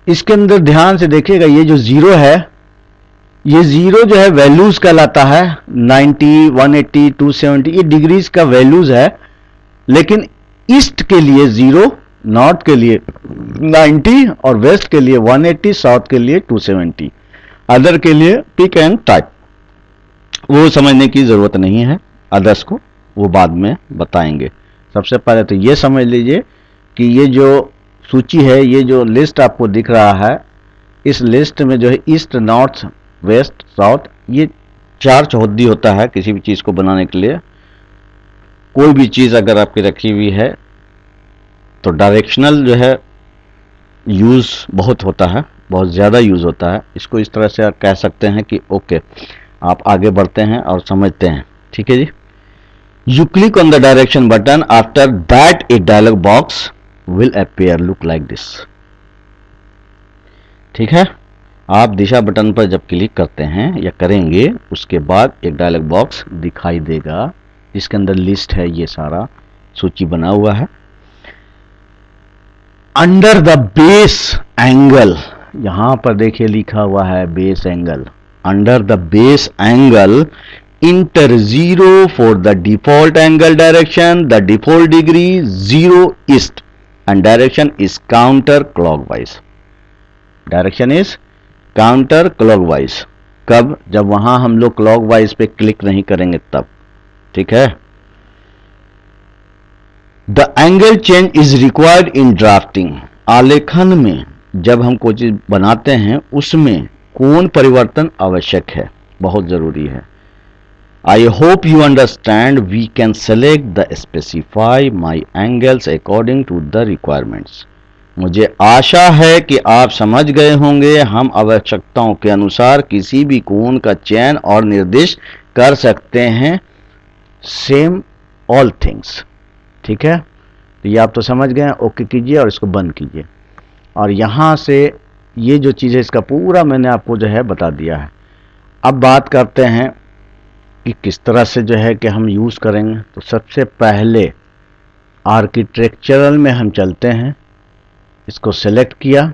इसके अंदर ध्यान से देखिएगा, ये जो जीरो है, ये जीरो जो है वैल्यूज कहलाता है। 90, 180, 270 ये डिग्रीज का वैल्यूज है। लेकिन ईस्ट के लिए 0, नॉर्थ के लिए 90 और वेस्ट के लिए 180, साउथ के लिए 270, अदर के लिए पिक एंड टाइप। वो समझने की जरूरत नहीं है, अदर्स को वो बाद में बताएंगे। सबसे पहले तो ये समझ लीजिए कि ये जो सूची है, ये जो लिस्ट आपको दिख रहा है, इस लिस्ट में जो है ईस्ट, नॉर्थ, वेस्ट, साउथ, ये 4 चौहद्दी होता है किसी भी चीज़ को बनाने के लिए। कोई भी चीज़ अगर आपकी रखी हुई है तो डायरेक्शनल जो है यूज़ बहुत होता है, बहुत ज़्यादा यूज़ होता है। इसको इस तरह से आप कह सकते हैं कि ओके, आप आगे बढ़ते हैं और समझते हैं। ठीक है जी। You click on the direction button. After that, a dialog box will appear. Look like this. ठीक है, आप दिशा बटन पर जब क्लिक करते हैं या करेंगे, उसके बाद एक डायलॉग बॉक्स दिखाई देगा जिसके अंदर लिस्ट है, ये सारा सूची बना हुआ है। अंडर द बेस एंगल, यहां पर देखिए लिखा हुआ है base angle. Under the base angle enter 0 for the default angle direction, the default degree 0 east and direction is counter clockwise. Direction is counter clockwise. कब? जब वहां हम लोग clockwise पे क्लिक नहीं करेंगे तब। ठीक है। The angle change is required in drafting. आलेखन में जब हम कोई चीज बनाते हैं उसमें कोण परिवर्तन आवश्यक है, बहुत जरूरी है। I hope you understand. We can select the specify my angles according to the requirements. मुझे आशा है कि आप समझ गए होंगे। हम आवश्यकताओं के अनुसार किसी भी कोण का चयन और निर्दिष्ट कर सकते हैं। Same all things. ठीक है, तो ये आप तो समझ गए। ओके कीजिए और इसको बंद कीजिए। और यहाँ से ये जो चीज़ है इसका पूरा मैंने आपको जो है बता दिया है। अब बात करते हैं कि किस तरह से जो है कि हम यूज़ करेंगे। तो सबसे पहले आर्किटेक्चरल में हम चलते हैं। इसको सेलेक्ट किया।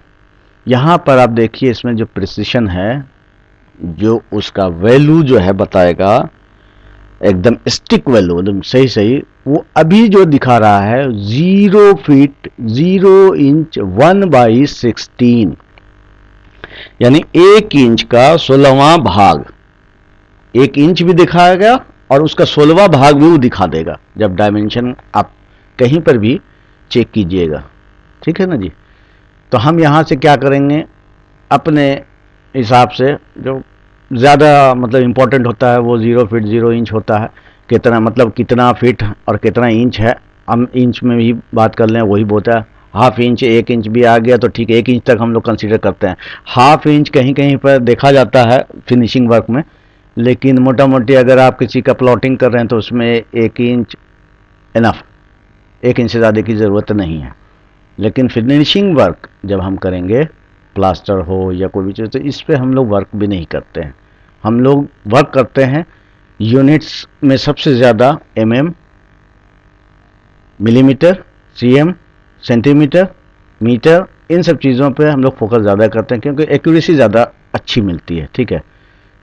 यहाँ पर आप देखिए इसमें जो प्रिसिशन है, जो उसका वैल्यू जो है बताएगा एकदम स्टिक वैल्यू, एकदम सही सही, वो अभी जो दिखा रहा है 0 फीट 0 इंच 1/16, यानी 1 इंच का 16वां भाग, 1 इंच भी दिखाएगा और उसका 16वां भाग भी वो दिखा देगा जब डायमेंशन आप कहीं पर भी चेक कीजिएगा। ठीक है ना जी। तो हम यहाँ से क्या करेंगे, अपने हिसाब से जो ज़्यादा मतलब इम्पोर्टेंट होता है वो 0 फीट 0 इंच होता है, कितना मतलब कितना फीट और कितना इंच है, हम इंच में भी बात कर लें वही बहुत है। हाफ इंच 1 इंच भी आ गया तो ठीक है, 1 इंच तक हम लोग कंसीडर करते हैं। हाफ इंच कहीं कहीं पर देखा जाता है फिनिशिंग वर्क में, लेकिन मोटा मोटी अगर आप किसी का प्लॉटिंग कर रहे हैं तो उसमें 1 इंच इनफ, 1 इंच से ज़्यादा की ज़रूरत नहीं है। लेकिन फिनिशिंग वर्क जब हम करेंगे, प्लास्टर हो या कोई भी चीज़, तो इस पे हम लोग वर्क भी नहीं करते हैं। हम लोग वर्क करते हैं यूनिट्स में सबसे ज़्यादा mm, millimetre, cm, centimetre, metre, इन सब चीज़ों पे हम लोग फोकस ज़्यादा करते हैं क्योंकि एक्यूरेसी ज़्यादा अच्छी मिलती है। ठीक है,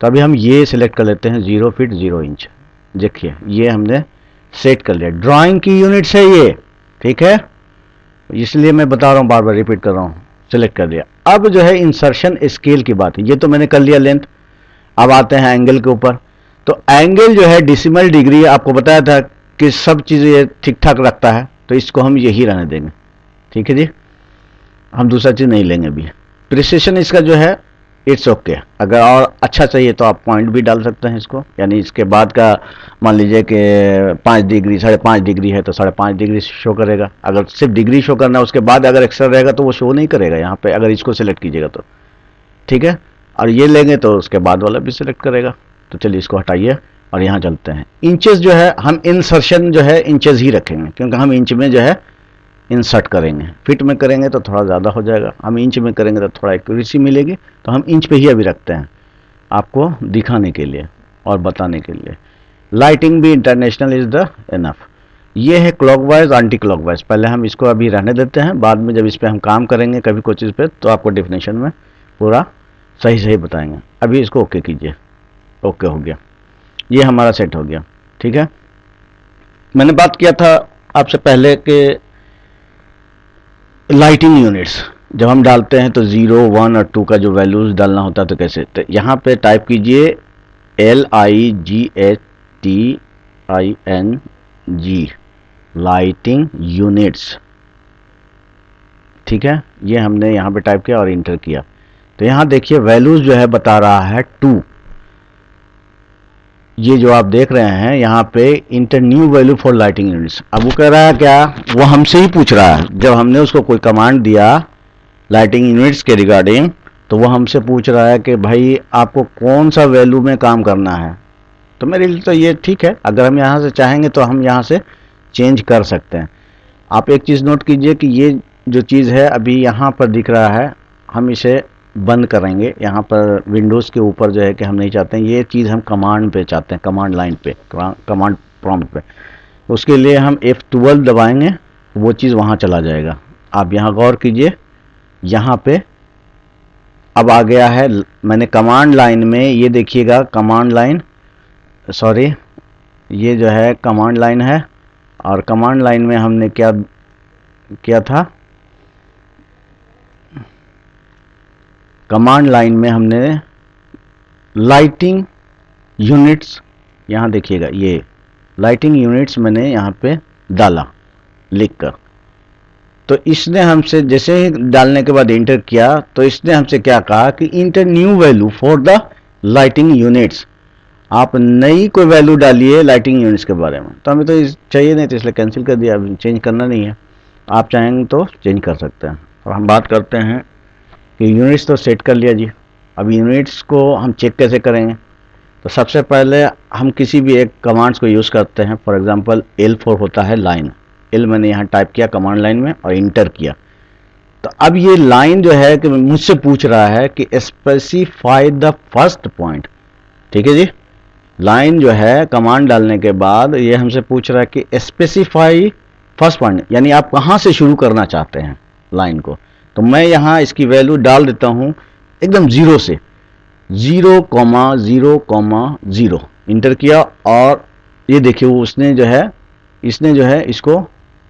तो अभी हम ये सिलेक्ट कर लेते हैं 0 फीट 0 इंच। देखिए ये हमने सेट कर लिया, ड्राइंग की यूनिट्स है ये। ठीक है, इसलिए मैं बता रहा हूँ, बार बार रिपीट कर रहा हूँ। सेलेक्ट कर लिया। अब जो है इंसर्शन स्केल की बात है, ये तो मैंने कर लिया लेंथ। अब आते हैं एंगल के ऊपर। तो एंगल जो है डेसिमल डिग्री, आपको बताया था कि सब चीज़ें ठीक ठाक रखता है, तो इसको हम यही रहने देंगे। ठीक है जी, हम दूसरा चीज़ नहीं लेंगे अभी। प्रिसिशन इसका जो है इट्स ओके। अगर और अच्छा चाहिए तो आप पॉइंट भी डाल सकते हैं इसको, यानी इसके बाद का मान लीजिए कि 5 डिग्री 5.5 डिग्री है तो 5.5 डिग्री शो करेगा। अगर सिर्फ डिग्री शो करना है, उसके बाद अगर एक्स्ट्रा रहेगा तो वो शो नहीं करेगा यहाँ पे, अगर इसको सिलेक्ट कीजिएगा तो। ठीक है, और ये लेंगे तो उसके बाद वाला भी सिलेक्ट करेगा। तो चलिए इसको हटाइए और यहाँ चलते हैं। इंचेस जो है हम इंसर्शन जो है इंचेस ही रखेंगे, क्योंकि हम इंच में जो है इंसर्ट करेंगे। फिट में करेंगे तो थोड़ा ज़्यादा हो जाएगा, हम इंच में करेंगे तो थोड़ा एक्यूरेसी मिलेगी, तो हम इंच पे ही अभी रखते हैं आपको दिखाने के लिए और बताने के लिए। लाइटिंग भी इंटरनेशनल इज़ द इनफ। ये है क्लॉकवाइज एंटी क्लॉकवाइज। पहले हम इसको अभी रहने देते हैं, बाद में जब इस पर हम काम करेंगे कभी कोई चीज़ पे तो आपको डेफिनेशन में पूरा सही सही बताएंगे। अभी इसको ओके कीजिए। ओके हो गया, ये हमारा सेट हो गया। ठीक है, मैंने बात किया था आपसे पहले कि लाइटिंग यूनिट्स जब हम डालते हैं तो 0, 1 और 2 का जो वैल्यूज डालना होता है तो कैसे, तो यहाँ पे टाइप कीजिए LIGHTING, लाइटिंग यूनिट्स। ठीक है, ये हमने यहाँ पे टाइप किया और इंटर किया। तो यहाँ देखिए वैल्यूज जो है बता रहा है 2। ये जो आप देख रहे हैं यहाँ पे inter new value for lighting units. अब वो कह रहा है क्या, वो हमसे ही पूछ रहा है। जब हमने उसको कोई कमांड दिया लाइटिंग यूनिट्स के रिगार्डिंग, तो वो हमसे पूछ रहा है कि भाई आपको कौन सा वैल्यू में काम करना है। तो मेरे लिए तो ये ठीक है, अगर हम यहाँ से चाहेंगे तो हम यहाँ से चेंज कर सकते हैं। आप एक चीज़ नोट कीजिए कि ये जो चीज़ है अभी यहाँ पर दिख रहा है, हम इसे बंद करेंगे। यहाँ पर विंडोज़ के ऊपर जो है कि हम नहीं चाहते हैं ये चीज़, हम कमांड पे चाहते हैं, कमांड लाइन पे, कमांड प्रॉम्प्ट पे। उसके लिए हम F12 दबाएंगे, वो चीज़ वहाँ चला जाएगा। आप यहाँ गौर कीजिए, यहाँ पे अब आ गया है। मैंने कमांड लाइन में, ये देखिएगा कमांड लाइन, सॉरी ये जो है कमांड लाइन है, और कमांड लाइन में हमने क्या किया था, कमांड लाइन में हमने लाइटिंग यूनिट्स, यहाँ देखिएगा ये लाइटिंग यूनिट्स मैंने यहाँ पे डाला लिखकर। तो इसने हमसे जैसे ही डालने के बाद इंटर किया तो इसने हमसे क्या कहा कि inter new value for the lighting units. आप नई कोई वैल्यू डालिए लाइटिंग यूनिट्स के बारे में। तो हमें तो चाहिए नहीं, तो इसलिए कैंसिल कर दिया, अब चेंज करना नहीं है। आप चाहेंगे तो चेंज कर सकते हैं। और हम बात करते हैं कि यूनिट्स तो सेट कर लिया जी, अब यूनिट्स को हम चेक कैसे करेंगे। तो सबसे पहले हम किसी भी एक कमांड्स को यूज़ करते हैं। फॉर एग्जांपल L4 होता है लाइन, L मैंने यहाँ टाइप किया कमांड लाइन में और इंटर किया। तो अब ये लाइन जो है कि मुझसे पूछ रहा है कि स्पेसिफाई द फर्स्ट पॉइंट। ठीक है जी, लाइन जो है कमांड डालने के बाद ये हमसे पूछ रहा है कि स्पेसिफाई फर्स्ट पॉइंट, यानी आप कहाँ से शुरू करना चाहते हैं लाइन को। तो मैं यहाँ इसकी वैल्यू डाल देता हूँ एकदम जीरो से, 0,0,0 इंटर किया और ये देखिए वो इसने जो है इसको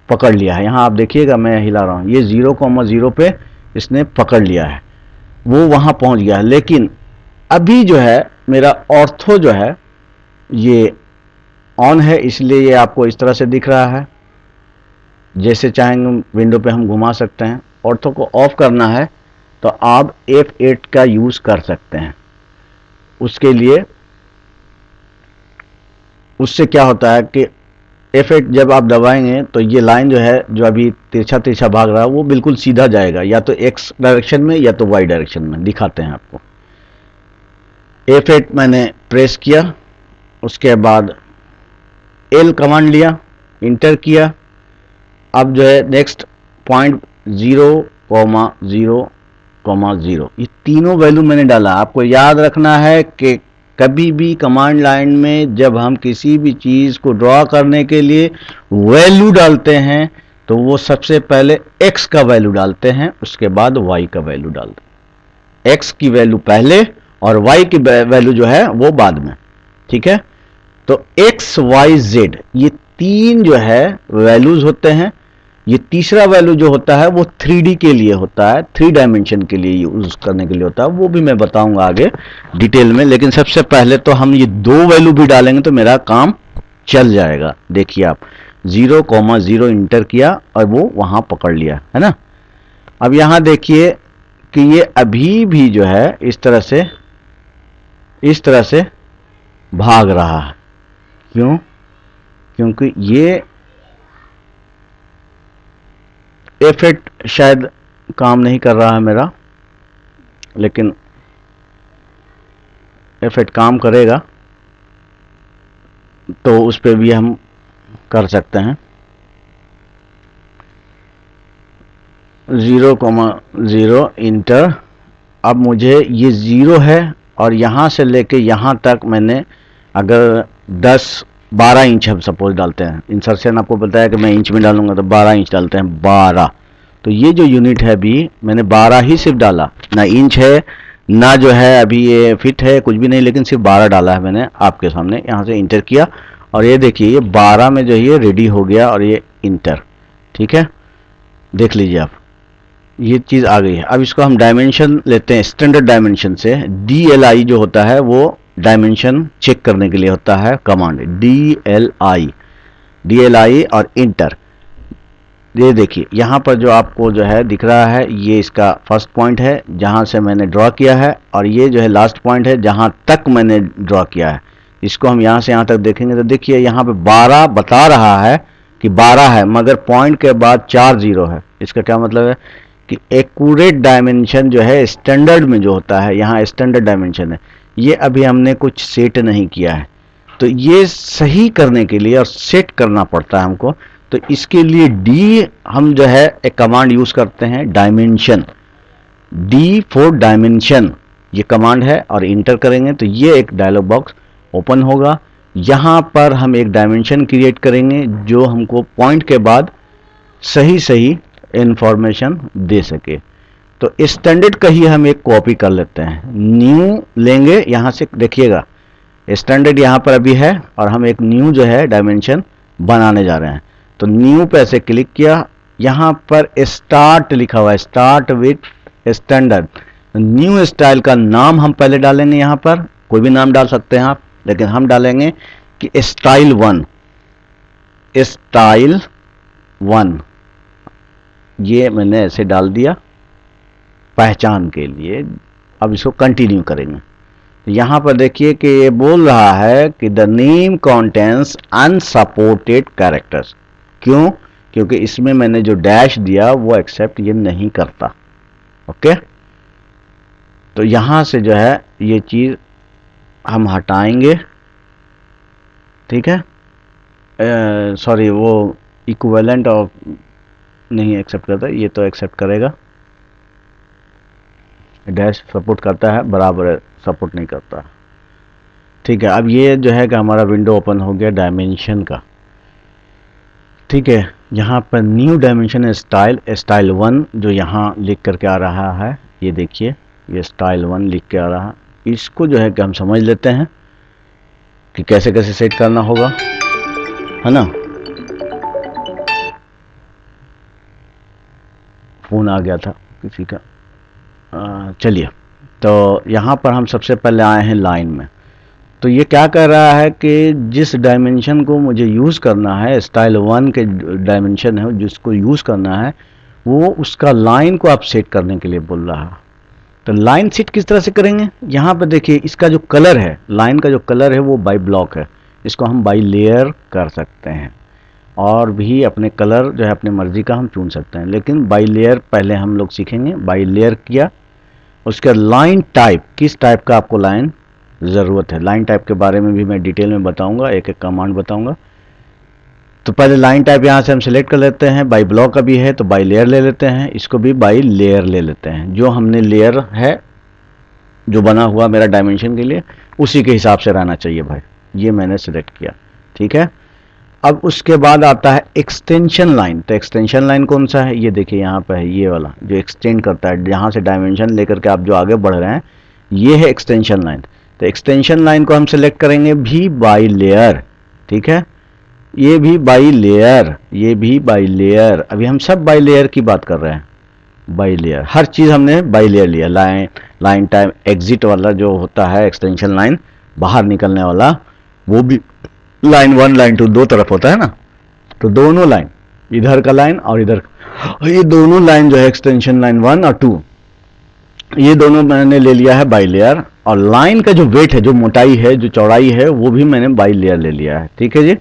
पकड़ लिया है। यहाँ आप देखिएगा मैं हिला रहा हूँ, ये 0,0 पे इसने पकड़ लिया है, वो वहाँ पहुँच गया है। लेकिन अभी जो है मेरा ऑर्थो जो है ये ऑन है, इसलिए ये आपको इस तरह से दिख रहा है। जैसे चाहेंगे विंडो पे हम घुमा सकते हैं। ऑर्थो को ऑफ करना है तो आप F8 का यूज़ कर सकते हैं। उसके लिए उससे क्या होता है कि F8 जब आप दबाएंगे तो ये लाइन जो है, जो अभी तिरछा तिरछा भाग रहा है, वो बिल्कुल सीधा जाएगा, या तो X डायरेक्शन में या तो Y डायरेक्शन में। दिखाते हैं आपको। F8 मैंने प्रेस किया, उसके बाद L कमांड लिया, इंटर किया। अब जो है नेक्स्ट पॉइंट 0,0,0 ये तीनों वैल्यू मैंने डाला। आपको याद रखना है कि कभी भी कमांड लाइन में जब हम किसी भी चीज़ को ड्रॉ करने के लिए वैल्यू डालते हैं तो वो सबसे पहले x का वैल्यू डालते हैं, उसके बाद y का वैल्यू डालते हैं। x की वैल्यू पहले और y की वैल्यू जो है वो बाद में। ठीक है, तो x, y, z ये तीन जो है वैल्यूज होते हैं। ये तीसरा वैल्यू जो होता है वो 3D के लिए होता है, 3 डायमेंशन के लिए यूज करने के लिए होता है। वो भी मैं बताऊंगा आगे डिटेल में, लेकिन सबसे पहले तो हम ये दो वैल्यू भी डालेंगे तो मेरा काम चल जाएगा। देखिए आप 0,0 इंटर किया और वो वहां पकड़ लिया है ना। अब यहां देखिए कि ये अभी भी जो है इस तरह से भाग रहा है। क्यों? क्योंकि ये F8 शायद काम नहीं कर रहा है मेरा, लेकिन F8 काम करेगा तो उस पर भी हम कर सकते हैं। 0,0 इंटर। अब मुझे ये 0 है और यहाँ से लेके यहाँ तक मैंने अगर 10-12 इंच हम सपोज डालते हैं, इंसर्शन आपको बताया कि मैं इंच में डालूंगा तो 12 इंच डालते हैं, 12। तो ये जो यूनिट है अभी मैंने 12 ही सिर्फ डाला, ना इंच है ना जो है अभी ये फिट है, कुछ भी नहीं, लेकिन सिर्फ 12 डाला है मैंने आपके सामने। यहाँ से इंटर किया और ये देखिए ये 12 में जो ये रेडी हो गया और ये इंटर। ठीक है, देख लीजिए आप, ये चीज़ आ गई है। अब इसको हम डायमेंशन लेते हैं स्टैंडर्ड डायमेंशन से। DLI जो होता है वो डायमेंशन चेक करने के लिए होता है कमांड, DLI और इंटर। ये देखिए यहाँ पर जो आपको जो है दिख रहा है, ये इसका फर्स्ट पॉइंट है जहाँ से मैंने ड्रॉ किया है, और ये जो है लास्ट पॉइंट है जहाँ तक मैंने ड्रॉ किया है। इसको हम यहाँ से यहाँ तक देखेंगे तो देखिए यहाँ पे 12 बता रहा है कि 12 है, मगर पॉइंट के बाद 4 0 है। इसका क्या मतलब है कि एक्यूरेट डायमेंशन जो है स्टैंडर्ड में जो होता है, यहाँ स्टैंडर्ड डायमेंशन है, ये अभी हमने कुछ सेट नहीं किया है। तो ये सही करने के लिए और सेट करना पड़ता है हमको। तो इसके लिए डी हम जो है एक कमांड यूज करते हैं, डायमेंशन, D फॉर डायमेंशन ये कमांड है, और इंटर करेंगे तो ये एक डायलॉग बॉक्स ओपन होगा। यहाँ पर हम एक डायमेंशन क्रिएट करेंगे जो हमको पॉइंट के बाद सही सही इंफॉर्मेशन दे सके। तो स्टैंडर्ड का ही हम एक कॉपी कर लेते हैं, न्यू लेंगे। यहाँ से देखिएगा स्टैंडर्ड यहाँ पर अभी है और हम एक न्यू जो है डायमेंशन बनाने जा रहे हैं। तो न्यू पे ऐसे क्लिक किया, यहाँ पर स्टार्ट लिखा हुआ है, start with standard. New style का नाम हम पहले डालेंगे, यहाँ पर कोई भी नाम डाल सकते हैं आप, लेकिन हम डालेंगे कि स्टाइल 1, स्टाइल 1। ये मैंने ऐसे डाल दिया पहचान के लिए। अब इसको कंटिन्यू करेंगे। यहाँ पर देखिए कि ये बोल रहा है कि the name contains unsupported characters. क्यों? क्योंकि इसमें मैंने जो डैश दिया वो एक्सेप्ट ये नहीं करता। ओके, तो यहाँ से जो है ये चीज़ हम हटाएंगे। ठीक है, सॉरी वो इक्विवेलेंट ऑफ नहीं एक्सेप्ट करता, ये तो एक्सेप्ट करेगा। डैश सपोर्ट करता है, बराबर सपोर्ट नहीं करता। ठीक है, अब ये जो है कि हमारा विंडो ओपन हो गया डायमेंशन का। ठीक है, यहाँ पर न्यू डायमेंशन स्टाइल, स्टाइल 1 जो यहाँ लिख करके आ रहा है, ये देखिए ये स्टाइल 1 लिख के आ रहा है। इसको जो है कि हम समझ लेते हैं कि कैसे कैसे सेट करना होगा, है ना। फ़ोन आ गया था किसी का। चलिए, तो यहाँ पर हम सबसे पहले आए हैं लाइन में। तो ये क्या कर रहा है कि जिस डायमेंशन को मुझे यूज़ करना है, स्टाइल 1 के डायमेंशन है जिसको यूज़ करना है, वो उसका लाइन को आप सेट करने के लिए बोल रहा है। तो लाइन सेट किस तरह से करेंगे, यहाँ पर देखिए इसका जो कलर है, लाइन का जो कलर है वो बाई ब्लॉक है। इसको हम बाई लेयर कर सकते हैं और भी अपने कलर जो है अपने मर्जी का हम चुन सकते हैं, लेकिन बाई लेयर पहले हम लोग सीखेंगे। बाई लेयर किया, उसके लाइन टाइप, किस टाइप का आपको लाइन ज़रूरत है, लाइन टाइप के बारे में भी मैं डिटेल में बताऊंगा, एक एक कमांड बताऊंगा। तो पहले लाइन टाइप यहाँ से हम सिलेक्ट कर लेते हैं। बाई ब्लॉक का भी है तो बाई लेयर ले लेते हैं, इसको भी बाई लेयर ले लेते हैं। जो हमने लेयर है जो बना हुआ मेरा डायमेंशन के लिए, उसी के हिसाब से रहना चाहिए भाई। ये मैंने सिलेक्ट किया, ठीक है। अब उसके बाद आता है एक्सटेंशन लाइन। तो एक्सटेंशन लाइन कौन सा है, ये देखिए यहाँ पे है, ये वाला जो एक्सटेंड करता है, यहाँ से डायमेंशन लेकर के आप जो आगे बढ़ रहे हैं, ये है एक्सटेंशन लाइन। तो एक्सटेंशन लाइन को हम सिलेक्ट करेंगे भी बाई लेयर, ठीक है। ये भी बाई लेयर, ये भी बाई लेयर। अभी हम सब बाई लेयर की बात कर रहे हैं, बाई लेयर, हर चीज़ हमने बाई लेयर लिया। लाइन टाइम एग्जिट वाला जो होता है एक्सटेंशन लाइन, बाहर निकलने वाला, वो भी लाइन 1 लाइन 2 दो तरफ होता है ना। तो दोनों लाइन, इधर का लाइन और इधर, ये दोनों लाइन जो है एक्सटेंशन लाइन 1 और 2, ये दोनों मैंने ले लिया है बाई लेयर। और लाइन का जो वेट है, जो मोटाई है, जो चौड़ाई है, वो भी मैंने बाई लेयर ले लिया है, ठीक है जी।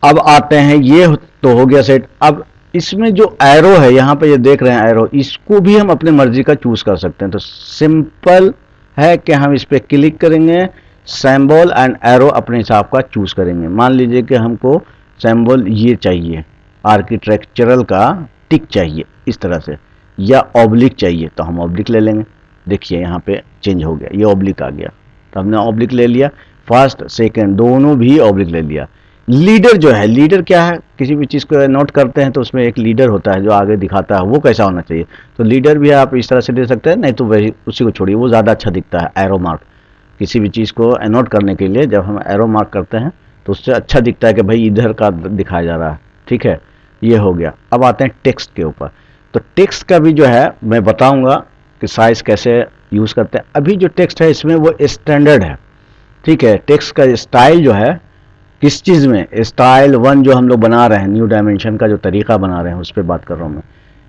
अब आते हैं, ये तो हो गया सेट। अब इसमें जो एरो है, यहाँ पे ये देख रहे हैं एरो, इसको भी हम अपने मर्जी का चूज कर सकते हैं। तो सिंपल है कि हम इस पर क्लिक करेंगे, सिंबल एंड एरो अपने हिसाब का चूज करेंगे। मान लीजिए कि हमको सिंबल ये चाहिए, आर्किटेक्चरल का टिक चाहिए इस तरह से, या ऑब्लिक चाहिए तो हम ऑब्लिक ले लेंगे। देखिए यहाँ पे चेंज हो गया, ये ऑब्लिक आ गया, तो हमने ऑब्लिक ले लिया। फर्स्ट सेकंड दोनों भी ऑब्लिक ले लिया। लीडर जो है, लीडर क्या है, किसी भी चीज़ को नोट करते हैं तो उसमें एक लीडर होता है जो आगे दिखाता है, वो कैसा होना चाहिए। तो लीडर भी आप इस तरह से दे सकते हैं, नहीं तो वही उसी को छोड़िए, वो ज़्यादा अच्छा दिखता है। एरो मार्क, किसी भी चीज़ को नोट करने के लिए जब हम एरो मार्क करते हैं तो उससे अच्छा दिखता है कि भाई इधर का दिखाया जा रहा है, ठीक है। ये हो गया। अब आते हैं टेक्स्ट के ऊपर। तो टेक्स्ट का भी जो है मैं बताऊंगा कि साइज कैसे यूज़ करते हैं। अभी जो टेक्स्ट है इसमें वो स्टैंडर्ड है, ठीक है। टेक्स्ट का स्टाइल जो है, किस चीज़ में, स्टाइल 1 जो हम लोग बना रहे हैं, न्यू डायमेंशन का जो तरीका बना रहे हैं उस पर बात कर रहा हूँ मैं,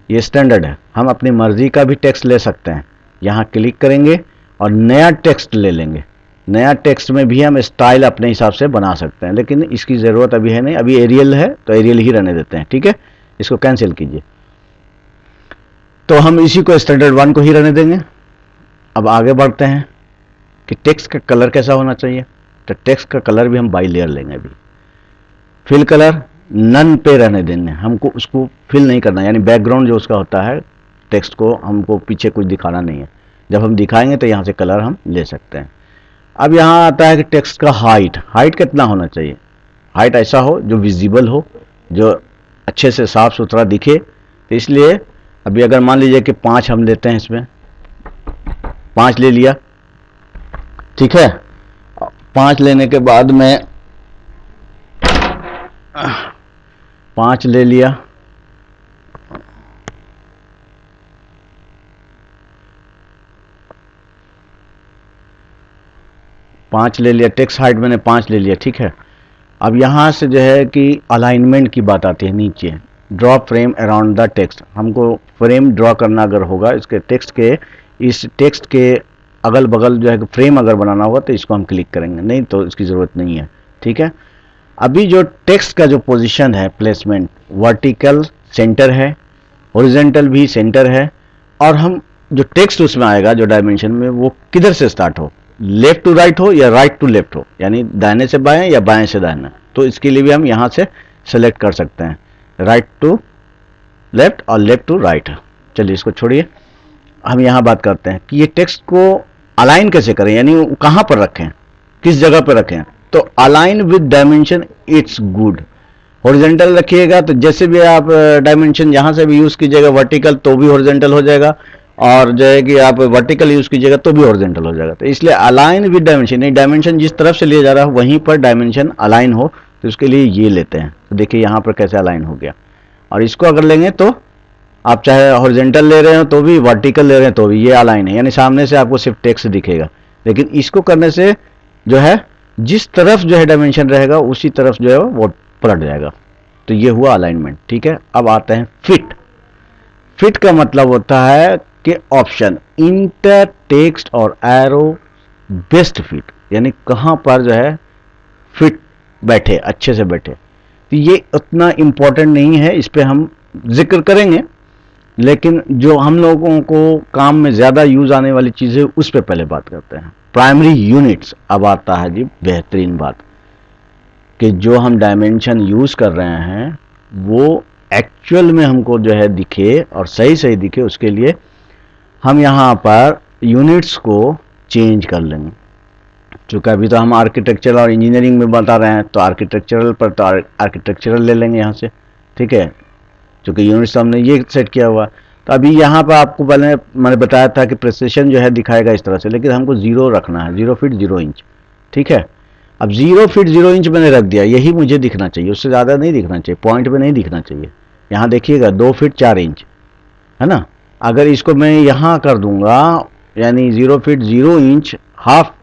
ये स्टैंडर्ड है। हम अपनी मर्जी का भी टेक्स्ट ले सकते हैं, यहाँ क्लिक करेंगे और नया टेक्स्ट ले लेंगे। नया टेक्स्ट में भी हम स्टाइल अपने हिसाब से बना सकते हैं, लेकिन इसकी ज़रूरत अभी है नहीं, अभी एरियल है तो एरियल ही रहने देते हैं, ठीक है। इसको कैंसिल कीजिए। तो हम इसी को स्टैंडर्ड 1 को ही रहने देंगे। अब आगे बढ़ते हैं कि टेक्स्ट का कलर कैसा होना चाहिए। तो टेक्स्ट का कलर भी हम बाई लेयर लेंगे। अभी फिल कलर नन पे रहने देंगे, हमको उसको फिल नहीं करना, यानी बैकग्राउंड जो उसका होता है टेक्स्ट को हमको पीछे कुछ दिखाना नहीं है। जब हम दिखाएंगे तो यहाँ से कलर हम ले सकते हैं। अब यहाँ आता है कि टेक्स्ट का हाइट, हाइट कितना होना चाहिए। हाइट ऐसा हो जो विजिबल हो, जो अच्छे से साफ सुथरा दिखे। तो इसलिए अभी अगर मान लीजिए कि 5 हम लेते हैं, इसमें 5 ले लिया, ठीक है। 5 लेने के बाद में 5 ले लिया, टेक्स्ट हाइट मैंने 5 ले लिया, ठीक है। अब यहाँ से जो है कि अलाइनमेंट की बात आती है नीचे, draw frame around the text. हमको फ्रेम ड्रॉ करना अगर होगा इसके टेक्स्ट के, इस टेक्स्ट के अगल बगल जो है फ्रेम अगर बनाना होगा तो इसको हम क्लिक करेंगे, नहीं तो इसकी ज़रूरत नहीं है, ठीक है। अभी जो टेक्स्ट का जो पोजीशन है, प्लेसमेंट, वर्टिकल सेंटर है, हॉरिजॉन्टल भी सेंटर है, और हम जो टेक्स्ट उसमें आएगा जो डायमेंशन में, वो किधर से स्टार्ट हो, लेफ्ट टू राइट हो या राइट टू लेफ्ट हो, यानी दाहिने से बाएं या बाएं से दाहिने। तो इसके लिए भी हम यहाँ से सेलेक्ट कर सकते हैं, राइट टू लेफ्ट और लेफ्ट टू राइट। चलिए इसको छोड़िए, हम यहाँ बात करते हैं कि ये टेक्स्ट को अलाइन कैसे करें, यानी कहाँ पर रखें, किस जगह पर रखें। तो align with dimension it's good, horizontal रखिएगा तो जैसे भी आप डायमेंशन यहाँ से भी यूज़ कीजिएगा वर्टिकल तो भी हॉरिजॉन्टल हो जाएगा, और जो है कि आप वर्टिकल यूज़ कीजिएगा तो भी हॉरिजॉन्टल हो जाएगा। तो इसलिए अलाइन विद डायमेंशन, नहीं डायमेंशन जिस तरफ से लिया जा रहा है वहीं पर डायमेंशन अलाइन हो, तो उसके लिए ये लेते हैं। तो देखिए यहाँ पर कैसे अलाइन हो गया। और इसको अगर लेंगे तो आप चाहे हॉरिजॉन्टल ले रहे हो तो भी, वर्टिकल ले रहे हैं तो भी, ये अलाइन है, यानी सामने से आपको सिर्फ टेक्स्ट दिखेगा। लेकिन इसको करने से जो है जिस तरफ जो है डायमेंशन रहेगा उसी तरफ जो है वो पलट जाएगा। तो ये हुआ अलाइनमेंट। ठीक है, अब आते हैं फिट। फिट का मतलब होता है कि ऑप्शन इंटर टेक्स्ट और एरो बेस्ट फिट, यानी कहां पर जो है फिट बैठे, अच्छे से बैठे। तो ये उतना इंपॉर्टेंट नहीं है, इस पे हम जिक्र करेंगे, लेकिन जो हम लोगों को काम में ज़्यादा यूज़ आने वाली चीज़ें उस पर पहले बात करते हैं। Primary units. अब आता है जी बेहतरीन बात कि जो हम डायमेंशन यूज़ कर रहे हैं वो एक्चुअल में हमको जो है दिखे और सही सही दिखे, उसके लिए हम यहाँ पर यूनिट्स को चेंज कर लेंगे। चूँकि अभी तो हम आर्किटेक्चरल और इंजीनियरिंग में बता रहे हैं तो आर्किटेक्चरल पर तो आर्किटेक्चरल ले लेंगे यहाँ से। ठीक है, चूँकि यूनिट्स तो हमने ये सेट किया हुआ। तो अभी यहाँ पर आपको पहले मैंने बताया था कि प्रेसिशन जो है दिखाएगा इस तरह से, लेकिन हमको 0 रखना है, 0 फीट 0 इंच। ठीक है, अब 0 फीट 0 इंच मैंने रख दिया, यही मुझे दिखना चाहिए, उससे ज़्यादा नहीं दिखना चाहिए, पॉइंट पे नहीं दिखना चाहिए। यहाँ देखिएगा 2 फीट 4 इंच है ना। अगर इसको मैं यहाँ कर दूंगा यानी 0 feet 0 inch half,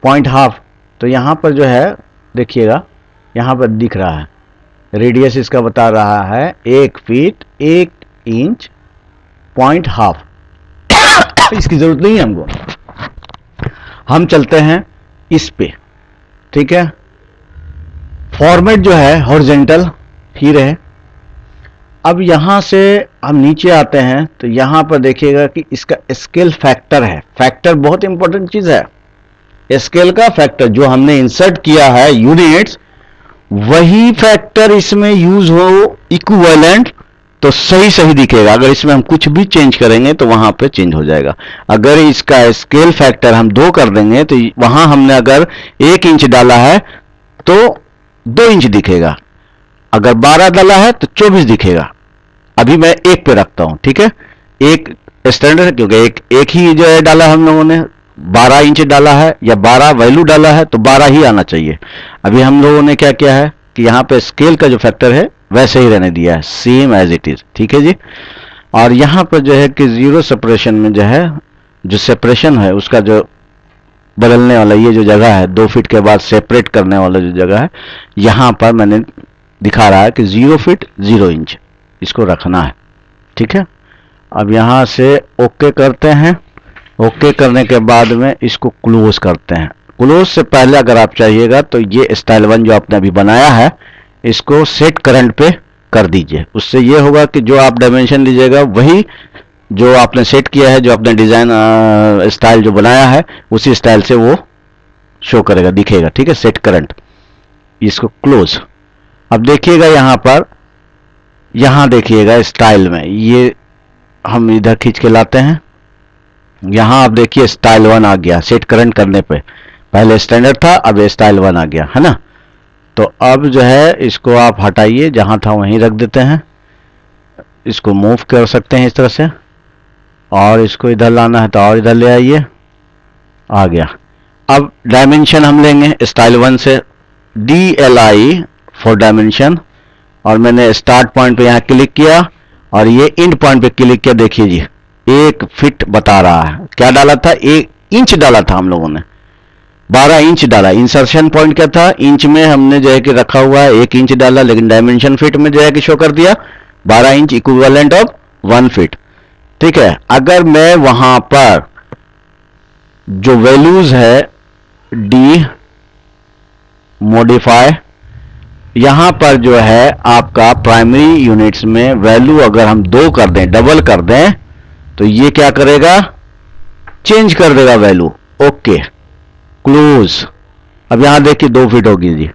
point half, तो यहाँ पर जो है देखिएगा यहाँ पर दिख रहा है रेडियस इसका बता रहा है 1 फीट 1 इंच पॉइंट हाफ। इसकी जरूरत नहीं है हमको, हम चलते हैं इस पे। ठीक है, फॉर्मेट जो है हॉरिजॉन्टल ही रहे। अब यहां से हम नीचे आते हैं तो यहां पर देखिएगा कि इसका स्केल फैक्टर है। फैक्टर बहुत इंपॉर्टेंट चीज है। स्केल का फैक्टर जो हमने इंसर्ट किया है यूनिट्स, वही फैक्टर इसमें यूज हो इक्विवेलेंट तो सही सही दिखेगा। अगर इसमें हम कुछ भी चेंज करेंगे तो वहां पे चेंज हो जाएगा। अगर इसका स्केल फैक्टर हम 2 कर देंगे तो वहां हमने अगर 1 इंच डाला है तो 2 इंच दिखेगा, अगर 12 डाला है तो 24 दिखेगा। अभी मैं 1 पे रखता हूं। ठीक है, 1 स्टैंडर्ड है क्योंकि एक ही जो है डाला हम लोगों ने, 12 इंच डाला है या 12 वैल्यू डाला है तो 12 ही आना चाहिए। अभी हम लोगों ने क्या किया है कि यहाँ पे स्केल का जो फैक्टर है वैसे ही रहने दिया है, सेम एज इट इज। ठीक है जी, और यहाँ पर जो है कि 0 सेपरेशन में जो है, जो सेपरेशन है उसका जो बदलने वाला ये जो जगह है 2 फीट के बाद सेपरेट करने वाला जो जगह है, यहाँ पर मैंने दिखा रहा है कि 0 फीट 0 इंच इसको रखना है। ठीक है, अब यहाँ से ओके करते हैं। ओके करने के बाद में इसको क्लोज करते हैं। क्लोज से पहले अगर आप चाहिएगा तो ये स्टाइल 1 जो आपने अभी बनाया है इसको सेट करंट पे कर दीजिए। उससे ये होगा कि जो आप डायमेंशन लीजिएगा वही जो आपने सेट किया है, जो आपने डिजाइन स्टाइल जो बनाया है उसी स्टाइल से वो शो करेगा, दिखेगा। ठीक है, सेट करंट, इसको क्लोज। अब देखिएगा यहाँ पर, यहाँ देखिएगा स्टाइल में ये हम इधर खींच के लाते हैं। यहाँ आप देखिए स्टाइल 1 आ गया सेट करंट करने पे, पहले स्टैंडर्ड था अब स्टाइल 1 आ गया है ना। तो अब जो है इसको आप हटाइए, जहाँ था वहीं रख देते हैं। इसको मूव कर सकते हैं इस तरह से, और इसको इधर लाना है तो और इधर ले आइए, आ गया। अब डायमेंशन हम लेंगे स्टाइल 1 से, DLI फॉर डायमेंशन, और मैंने स्टार्ट पॉइंट पे यहाँ क्लिक किया और ये एंड पॉइंट पे क्लिक किया। देखिए जी 1 फीट बता रहा है। क्या डाला था? 1 इंच डाला था हम लोगों ने, 12 इंच डाला। इंसर्शन पॉइंट क्या था? इंच में हमने जो है कि रखा हुआ है 1 इंच डाला, लेकिन डायमेंशन फीट में जो है कि शो कर दिया 12 इंच इक्विवेलेंट ऑफ 1 फीट। ठीक है, अगर मैं वहां पर जो वैल्यूज है डी मॉडिफाई, यहां पर जो है आपका प्राइमरी यूनिट्स में वैल्यू अगर हम 2 कर दें, डबल कर दें, तो ये क्या करेगा? चेंज कर देगा वैल्यू। Okay, close. अब यहां देखिए 2 फीट होगी जी,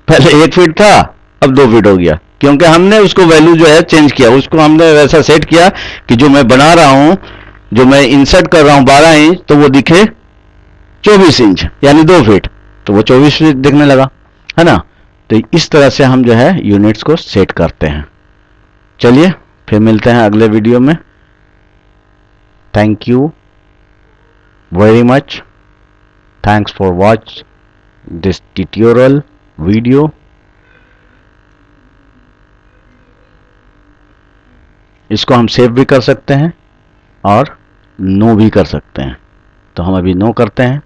पहले 1 फीट था अब 2 फीट हो गया, क्योंकि हमने उसको वैल्यू जो है चेंज किया। उसको हमने वैसा सेट किया कि जो मैं बना रहा हूं, जो मैं इंसर्ट कर रहा हूं 12 इंच, तो वो दिखे 24 इंच यानी 2 फीट, तो वो 24 फीट दिखने लगा है ना। तो इस तरह से हम जो है यूनिट्स को सेट करते हैं। चलिए फिर मिलते हैं अगले वीडियो में। Thank you very much. Thanks for watch this tutorial video. इसको हम सेव भी कर सकते हैं और नो भी कर सकते हैं, तो हम अभी नो करते हैं।